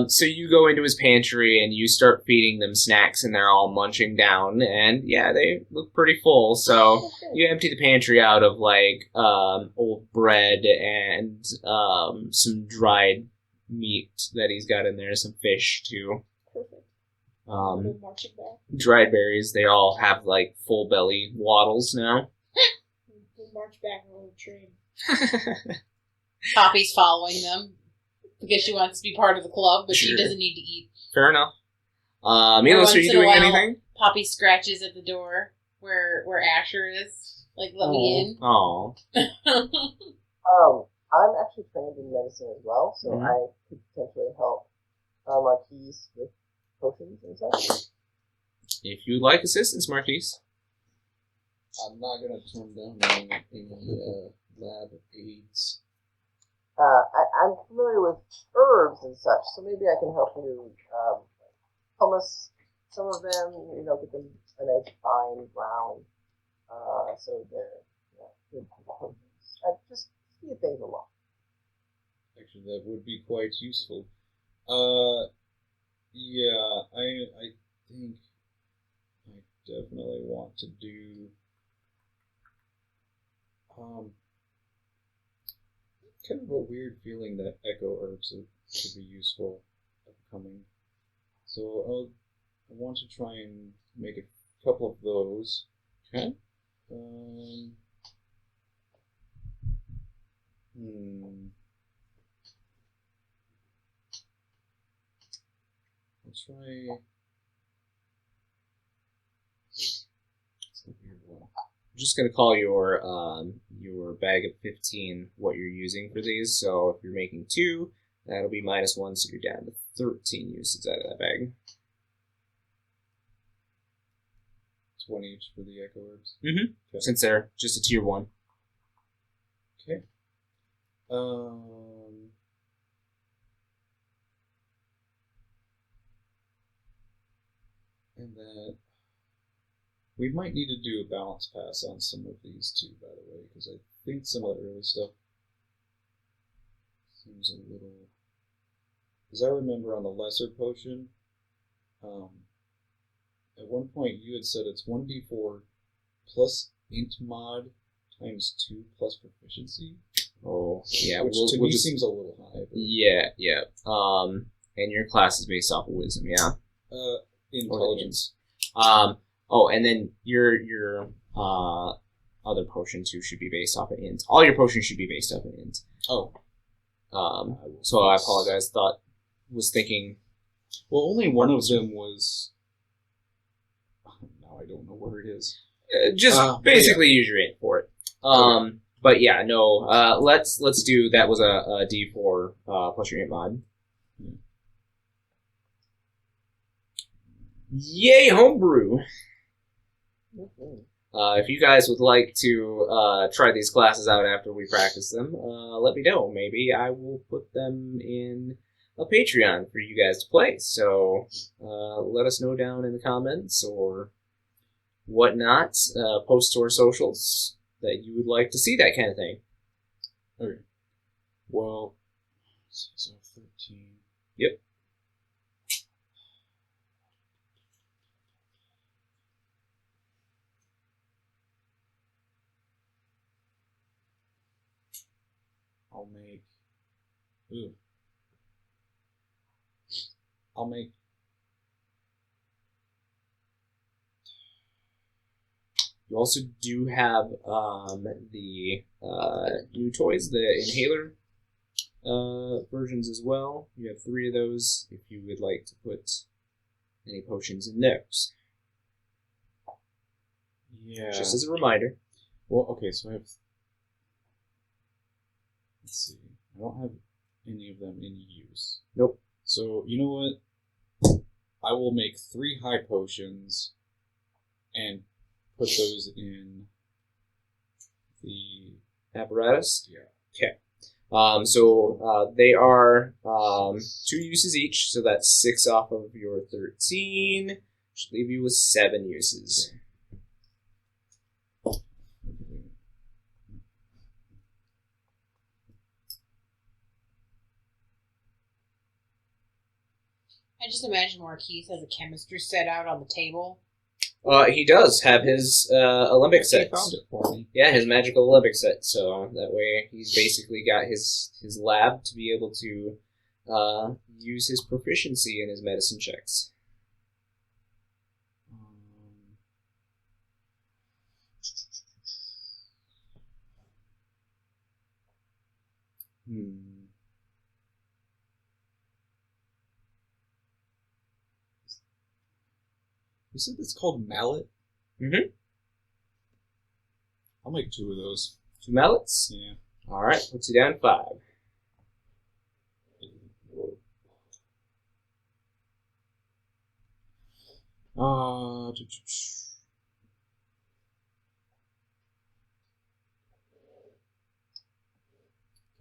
So you go into his pantry and you start feeding them snacks, and they're all munching down, and yeah, they look pretty full. So you empty the pantry out of like old bread and some dried meat that he's got in there, some fish too. Perfect. We're marching back. Dried berries. They all have like full belly waddles now. We'll march back on the train. Poppy's following them because she wants to be part of the club, but Sure. she doesn't need to eat. Fair enough. Milos, are you doing anything? Poppy scratches at the door where Asher is. Like, let me in. Oh. I'm actually trained in medicine as well, so Mhm. I could potentially help Marquies with potions and such. If you'd like assistance, Marquies. I'm not gonna turn down any lab aids. I'm familiar with herbs and such, so maybe I can help you hummus some of them, get them a nice fine brown, so they're good potions. Just speed things along. Actually, that would be quite useful. Yeah, I think I definitely want to do. kind of a weird feeling that echo herbs could be useful upcoming. So I want to try and make a couple of those. Okay. I'll try. It's a weird one. I'm just gonna call your bag of 15 what you're using for these. So if you're making 2, that'll be -1, so you're down to 13 uses out of that bag. 20 each for the echo herbs. Mm-hmm. Okay. Since they're just a tier 1. Okay. And then we might need to do a balance pass on some of these too, by the way, because I think some of the early stuff seems a little. Because I remember on the lesser potion, at one point you had said it's 1d4 plus int mod times 2 plus proficiency. Oh, yeah. Which to me seems a little high. But Yeah. And your class is based off of wisdom, yeah. Intelligence. Oh, and then your other potion too should be based off of int. All your potions should be based off of int. Oh. So I apologize. Was thinking. Well, only one of them was. Now I don't know where it is. Just basically use your int for it. Okay. But yeah, no. Let's do that. Was a D4 plus your int mod. Yay, homebrew! If you guys would like to try these classes out after we practice them, let me know. Maybe I will put them in a Patreon for you guys to play. So let us know down in the comments or whatnot. Post to our socials that you would like to see that kind of thing. Okay. Well, so 13. Yep. I'll make. You also do have the new toys, the inhaler versions as well. You have 3 of those if you would like to put any potions in those. Yeah. Just as a reminder. Well, okay, so I have. Let's see. I don't have any of them in use. Nope. So, you know what? I will make 3 high potions and put those in the Apparatus? Yeah. Okay. So they are 2 uses each, so that's 6 off of your 13. Should leave you with 7 uses. I just imagine Marquies has a chemistry set out on the table. He does have his Olympic set. He found it for me. Yeah, his magical Olympic set. So that way he's basically got his lab to be able to use his proficiency in his medicine checks. You said it's called mallet? Mm-hmm. I'll make 2 of those. 2 mallets? Yeah. Alright, puts you down 5.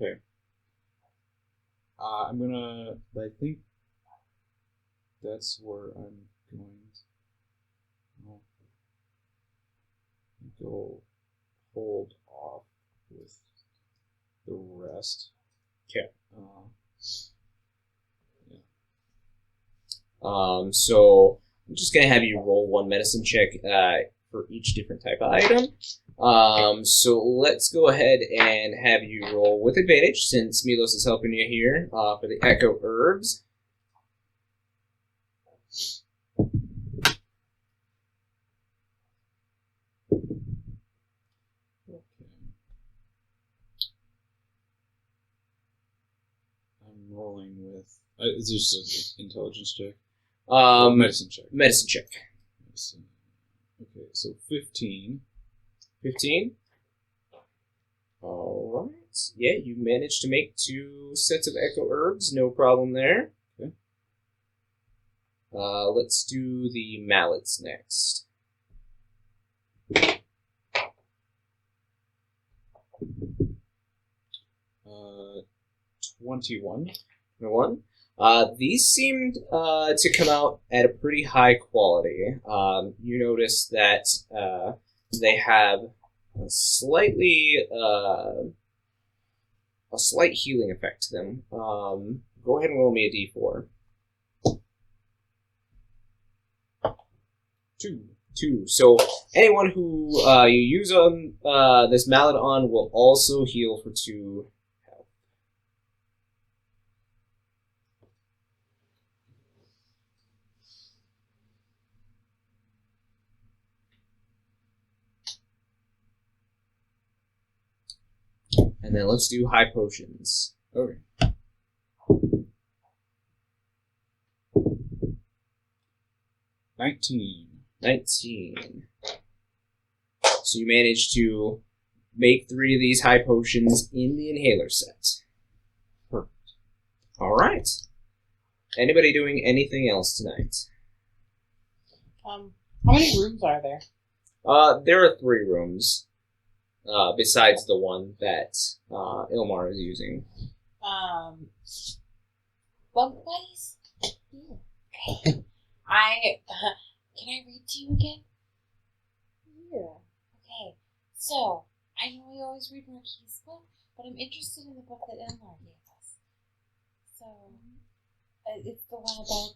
Okay. I'm gonna. I think that's where I'm going to go hold off with the rest. Okay. Yeah. So I'm just gonna have you roll 1 medicine check for each different type of item. So let's go ahead and have you roll with advantage since Milos is helping you here for the Echo Herbs. I'm rolling with. Is this just an intelligence check? Medicine check. Medicine check. Medicine. Okay, so 15. 15. Alright. Yeah, you managed to make 2 sets of Echo Herbs. No problem there. Okay. Let's do the mallets next. 21. Number 1. These seemed to come out at a pretty high quality. You notice that they have a slight healing effect to them. Go ahead and roll me a d4. 2. So anyone who you use on this mallet on will also heal for 2 health. And then let's do high potions. Okay. $19. 19. So you managed to make 3 of these high potions in the inhaler set. Perfect. Alright. Anybody doing anything else tonight? How many rooms are there? There are 3 rooms, besides the one that Ilmar is using. Bunk buddies? Okay. Can I read to you again? Yeah. Okay. So, I know we always read Marquies' book, but I'm interested in the book that Elmar gave us. So, it's the one about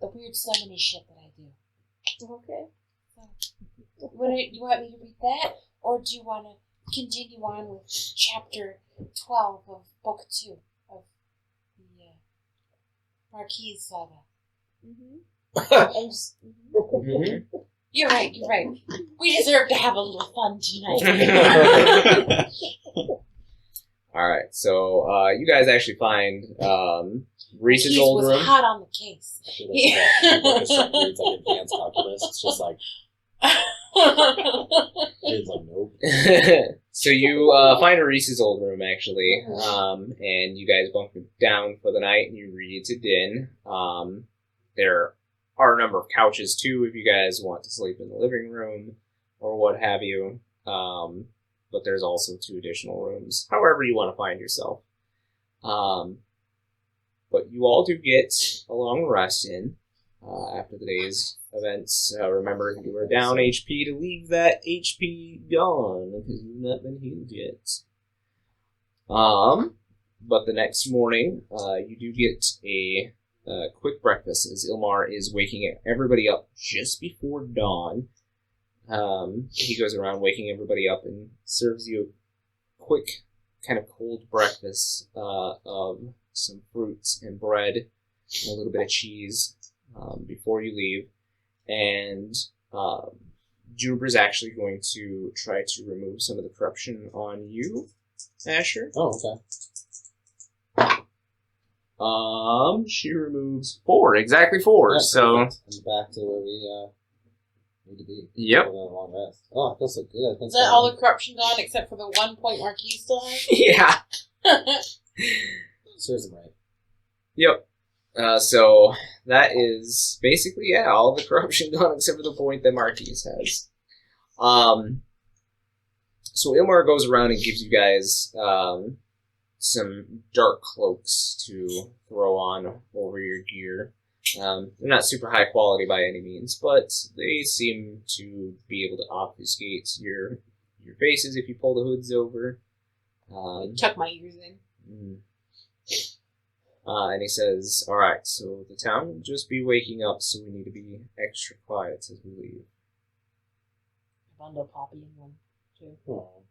the weird summoning shit that I do. Okay. So, you want me to read that, or do you want to continue on with chapter 12 of book 2 of the Marquies saga? Mm-hmm. I'm just, You're right. We deserve to have a little fun tonight. Alright, so you guys actually find Reese's Marquies old was room. hot on the case. I feel like that reads like advanced calculus. It's just like, it's like, nope. So you find a Reese's old room, actually, and you guys bunk down for the night, and you read to Din. There are a number of couches, too, if you guys want to sleep in the living room, or what have you. But there's also 2 additional rooms, however you want to find yourself. But you all do get a long rest in after the day's events. Remember, you were down HP to leave that HP gone, because you've not been healed yet. But the next morning, you do get a quick breakfast, as Ilmar is waking everybody up just before dawn. He goes around waking everybody up and serves you a quick, kind of cold breakfast of some fruits and bread and a little bit of cheese before you leave. And Juniper's actually going to try to remove some of the corruption on you, Asher. Oh, okay. She removes 4, exactly 4. Yeah, So I'm back to where we need to be. Yep. We're on a long rest. Oh, it feels so good. Is that all the corruption gone except for the 1 point Marquies still has? yeah. Serves him right. Yep. So that is basically all the corruption gone except for the point that Marquies has. So Ilmar goes around and gives you guys some dark cloaks to throw on over your gear. They're not super high quality by any means, but they seem to be able to obfuscate your faces if you pull the hoods over. Tuck my ears in. And he says, "Alright, so the town will just be waking up, so we need to be extra quiet as we leave." bundle Poppy in one, too. Oh.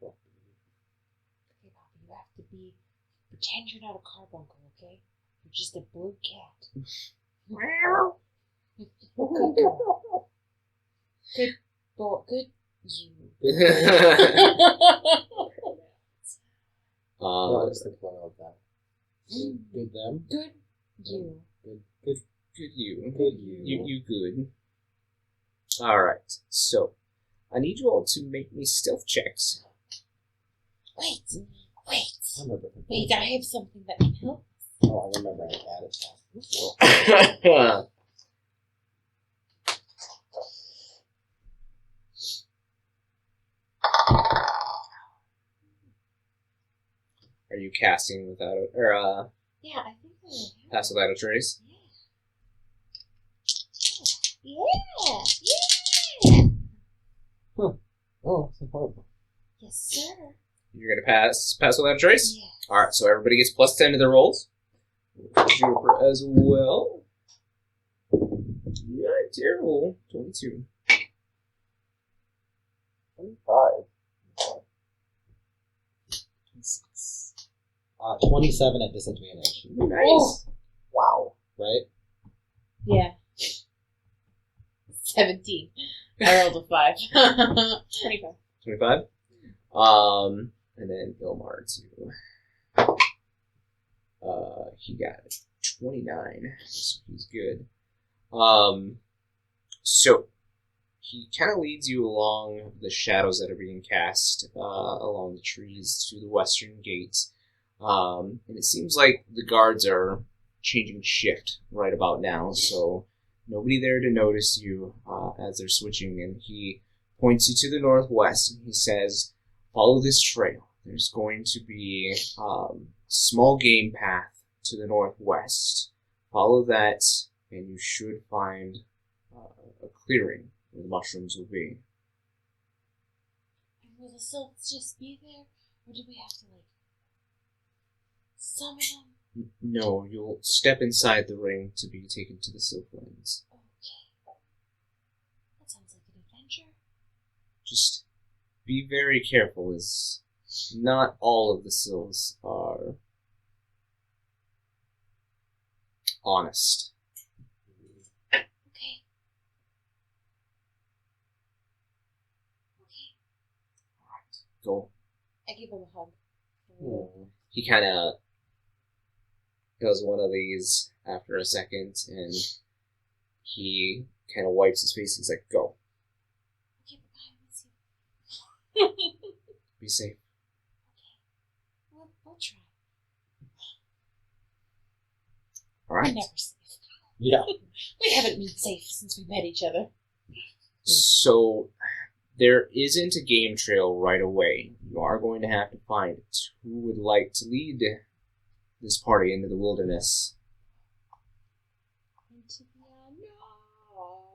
Okay, Poppy, you have to pretend you're not a carbuncle, okay? You're just a blue cat. Good girl. Good boy. Good you. What was the plural of that? Good them. Good you. Good you. Good you. You good. Alright, so I need you all to make me stealth checks. Wait. I remember. Wait, I have something that can help. Oh, I remember I added that. Are you casting without Yeah, I think I have. pass without a trace? Yeah. Oh, it's horrible. Yes, sir. You're gonna pass without a trace? Yeah. Alright, so everybody gets plus 10 to their rolls. Juniper as well. Not terrible. 22. 25. 27 at disadvantage. Nice. Wow. Right? Yeah. 17. I rolled a 5. 25. 25. And then Ilmar too. He got 29, so he's good. So he kind of leads you along the shadows that are being cast along the trees to the western gate. And it seems like the guards are changing shift right about now, so nobody there to notice you as they're switching. And he points you to the northwest, and he says, "Follow this trail. There's going to be a small game path to the northwest. Follow that, and you should find a clearing where the mushrooms will be." And will the sylphs just be there? Or do we have to, summon them? No, you'll step inside the ring to be taken to the Sylphlands. Okay. That sounds like an adventure. Just be very careful, as not all of the Sylphs are honest. Okay. Go. I give him a hug. He kind of does one of these after a second, and he kind of wipes his face. He's like, "Go. Okay, bye-bye. I miss you. Be safe." We'll try. All We're right. never safe. Yeah. We haven't been safe since we met each other. So there isn't a game trail right away. You are going to have to find it. Who would like to lead this party into the wilderness? Into the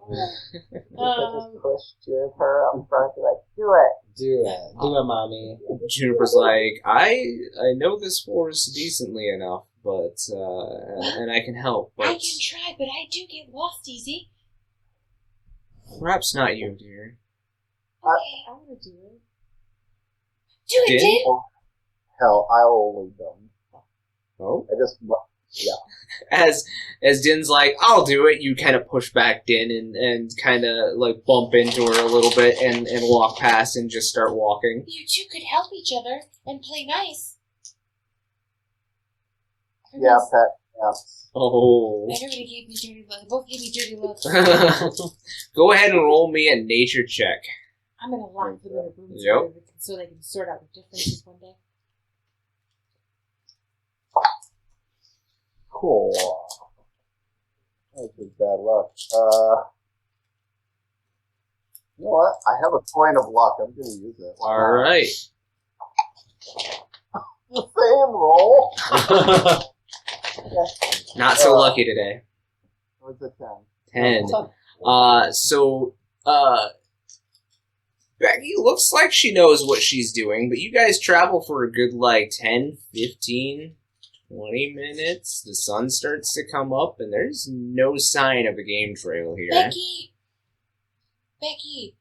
unknown. Just push Juniper up front and like, do it. Do it. Do it, mommy. Juniper's like, I know this forest decently enough, but and I can help, I but can try, but I do get lost easy. perhaps not you, dear. Okay. I want to do it. Do it, Din? Din! Hell, I'll lead them. Oh, I just, as Din's like, I'll do it. You kind of push back Din and kind of like bump into her a little bit and walk past and just start walking. You two could help each other and play nice. yeah, Everyone's- pet, yeah. Oh. Everybody gave me dirty looks. They both gave me dirty looks. Go ahead and roll me a nature check. I'm gonna lock them in a room Yep. so they can sort out the differences one day. Cool. That was bad luck. You know what? I have a point of luck. I'm gonna use it. All right. The same roll. Not so lucky today. What's a 10? 10. So Becky looks like she knows what she's doing, but you guys travel for a good, 10, 15, 20 minutes. The sun starts to come up, and there's no sign of a game trail here. Becky!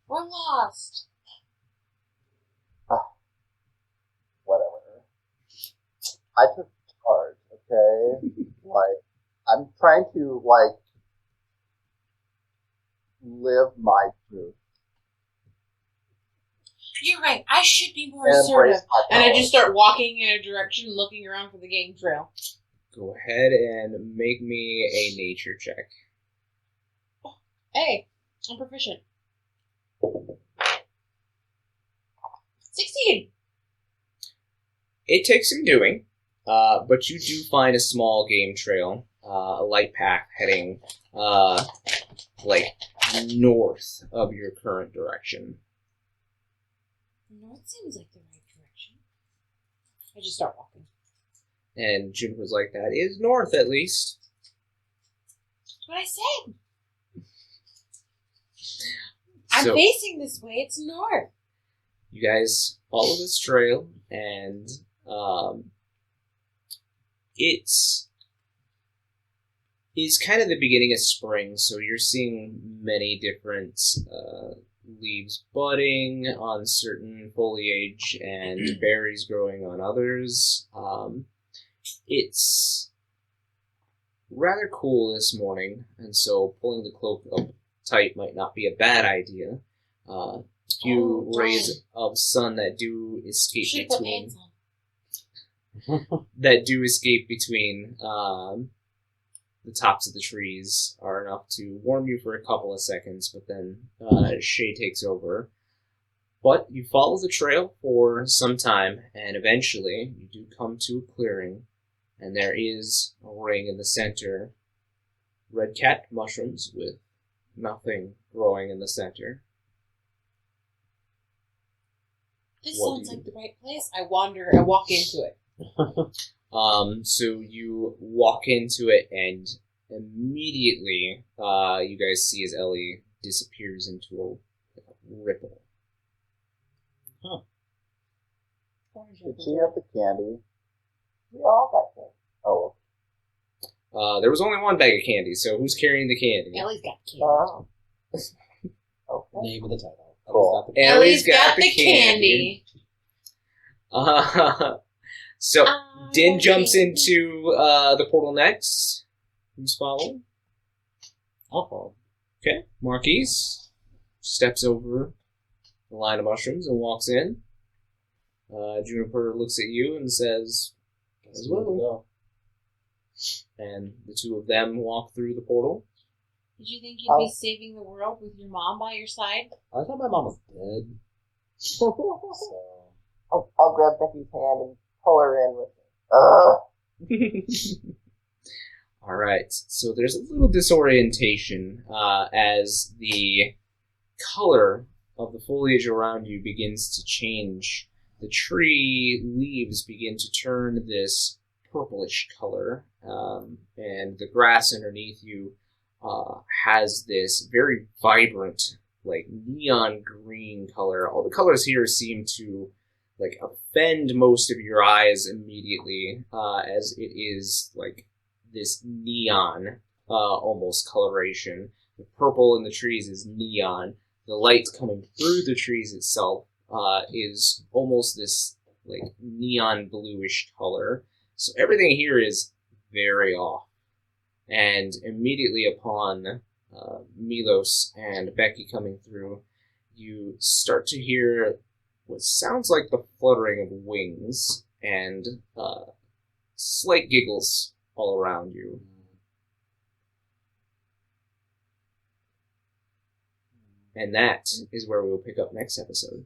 We're lost. Whatever. I took charge, okay? Like, I'm trying to, like, live my truth. You're right. I should be more And assertive. embrace my And I power. just start walking in a direction, looking around for the game trail. Go ahead and make me a nature check. Hey, I'm proficient. 16. It takes some doing, but you do find a small game trail, a light path heading, like, north of your current direction. North seems like the right direction. I just start walking. And Juniper's like, that is north, at least. That's what I said. I'm So, facing this way. It's north. you guys follow this trail, and it's kind of the beginning of spring, so you're seeing many different leaves budding on certain foliage and berries growing on others. It's rather cool this morning, and so pulling the cloak up tight might not be a bad idea. Few rays of sun that do escape Should put between pants on. the tops of the trees are enough to warm you for a couple of seconds, but then shade takes over. But you follow the trail for some time, and eventually you do come to a clearing, and there is a ring in the center. Red cat mushrooms with nothing growing in the center. This What sounds do you like the right place. I walk into it. So you walk into it, and immediately you guys see as Ellie disappears into a ripple. Did she have the candy? We all got candy. Oh, There was only one bag of candy, so who's carrying the candy? Ellie's got candy. oh. Okay. Name of the title. Cool. Ellie's got the candy. So Din jumps into the portal next. Who's following? I'll follow. Okay. Marquies steps over the line of mushrooms and walks in. Juniper looks at you and says, As well. Go. and the two of them walk through the portal. Did you think you'd be saving the world with your mom by your side? I thought my mom was dead. So I'll grab Becky's hand and pull her in with me. All right, so there's a little disorientation as the color of the foliage around you begins to change. The tree leaves begin to turn this purplish color, and the grass underneath you has this very vibrant, like neon green color. All the colors here seem to like offend most of your eyes immediately, as it is like this neon almost coloration. The purple in the trees is neon. The light coming through the trees itself is almost this like neon bluish color. So everything here is very off. And immediately upon Milos and Becky coming through, you start to hear what sounds like the fluttering of wings and slight giggles all around you. And that is where we will pick up next episode.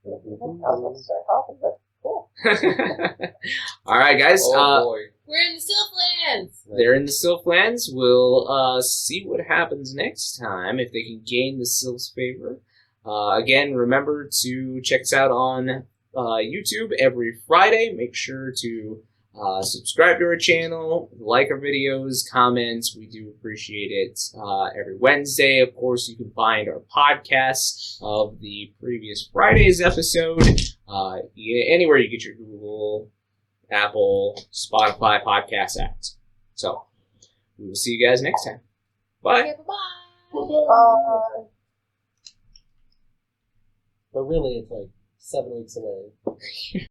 I was about to start talking, but cool. All right, guys. oh boy. We're in the Sylphlands! They're in the Sylphlands. We'll see what happens next time, if they can gain the Sylph's favor. Again, remember to check us out on YouTube every Friday. Make sure to subscribe to our channel, like our videos, comment. We do appreciate it. Every Wednesday, of course, you can find our podcasts of the previous Friday's episode. Anywhere you get your Google, Apple, Spotify podcast apps. So, we will see you guys next time. Bye. Okay, bye-bye! Bye. But really, it's like 7 weeks away.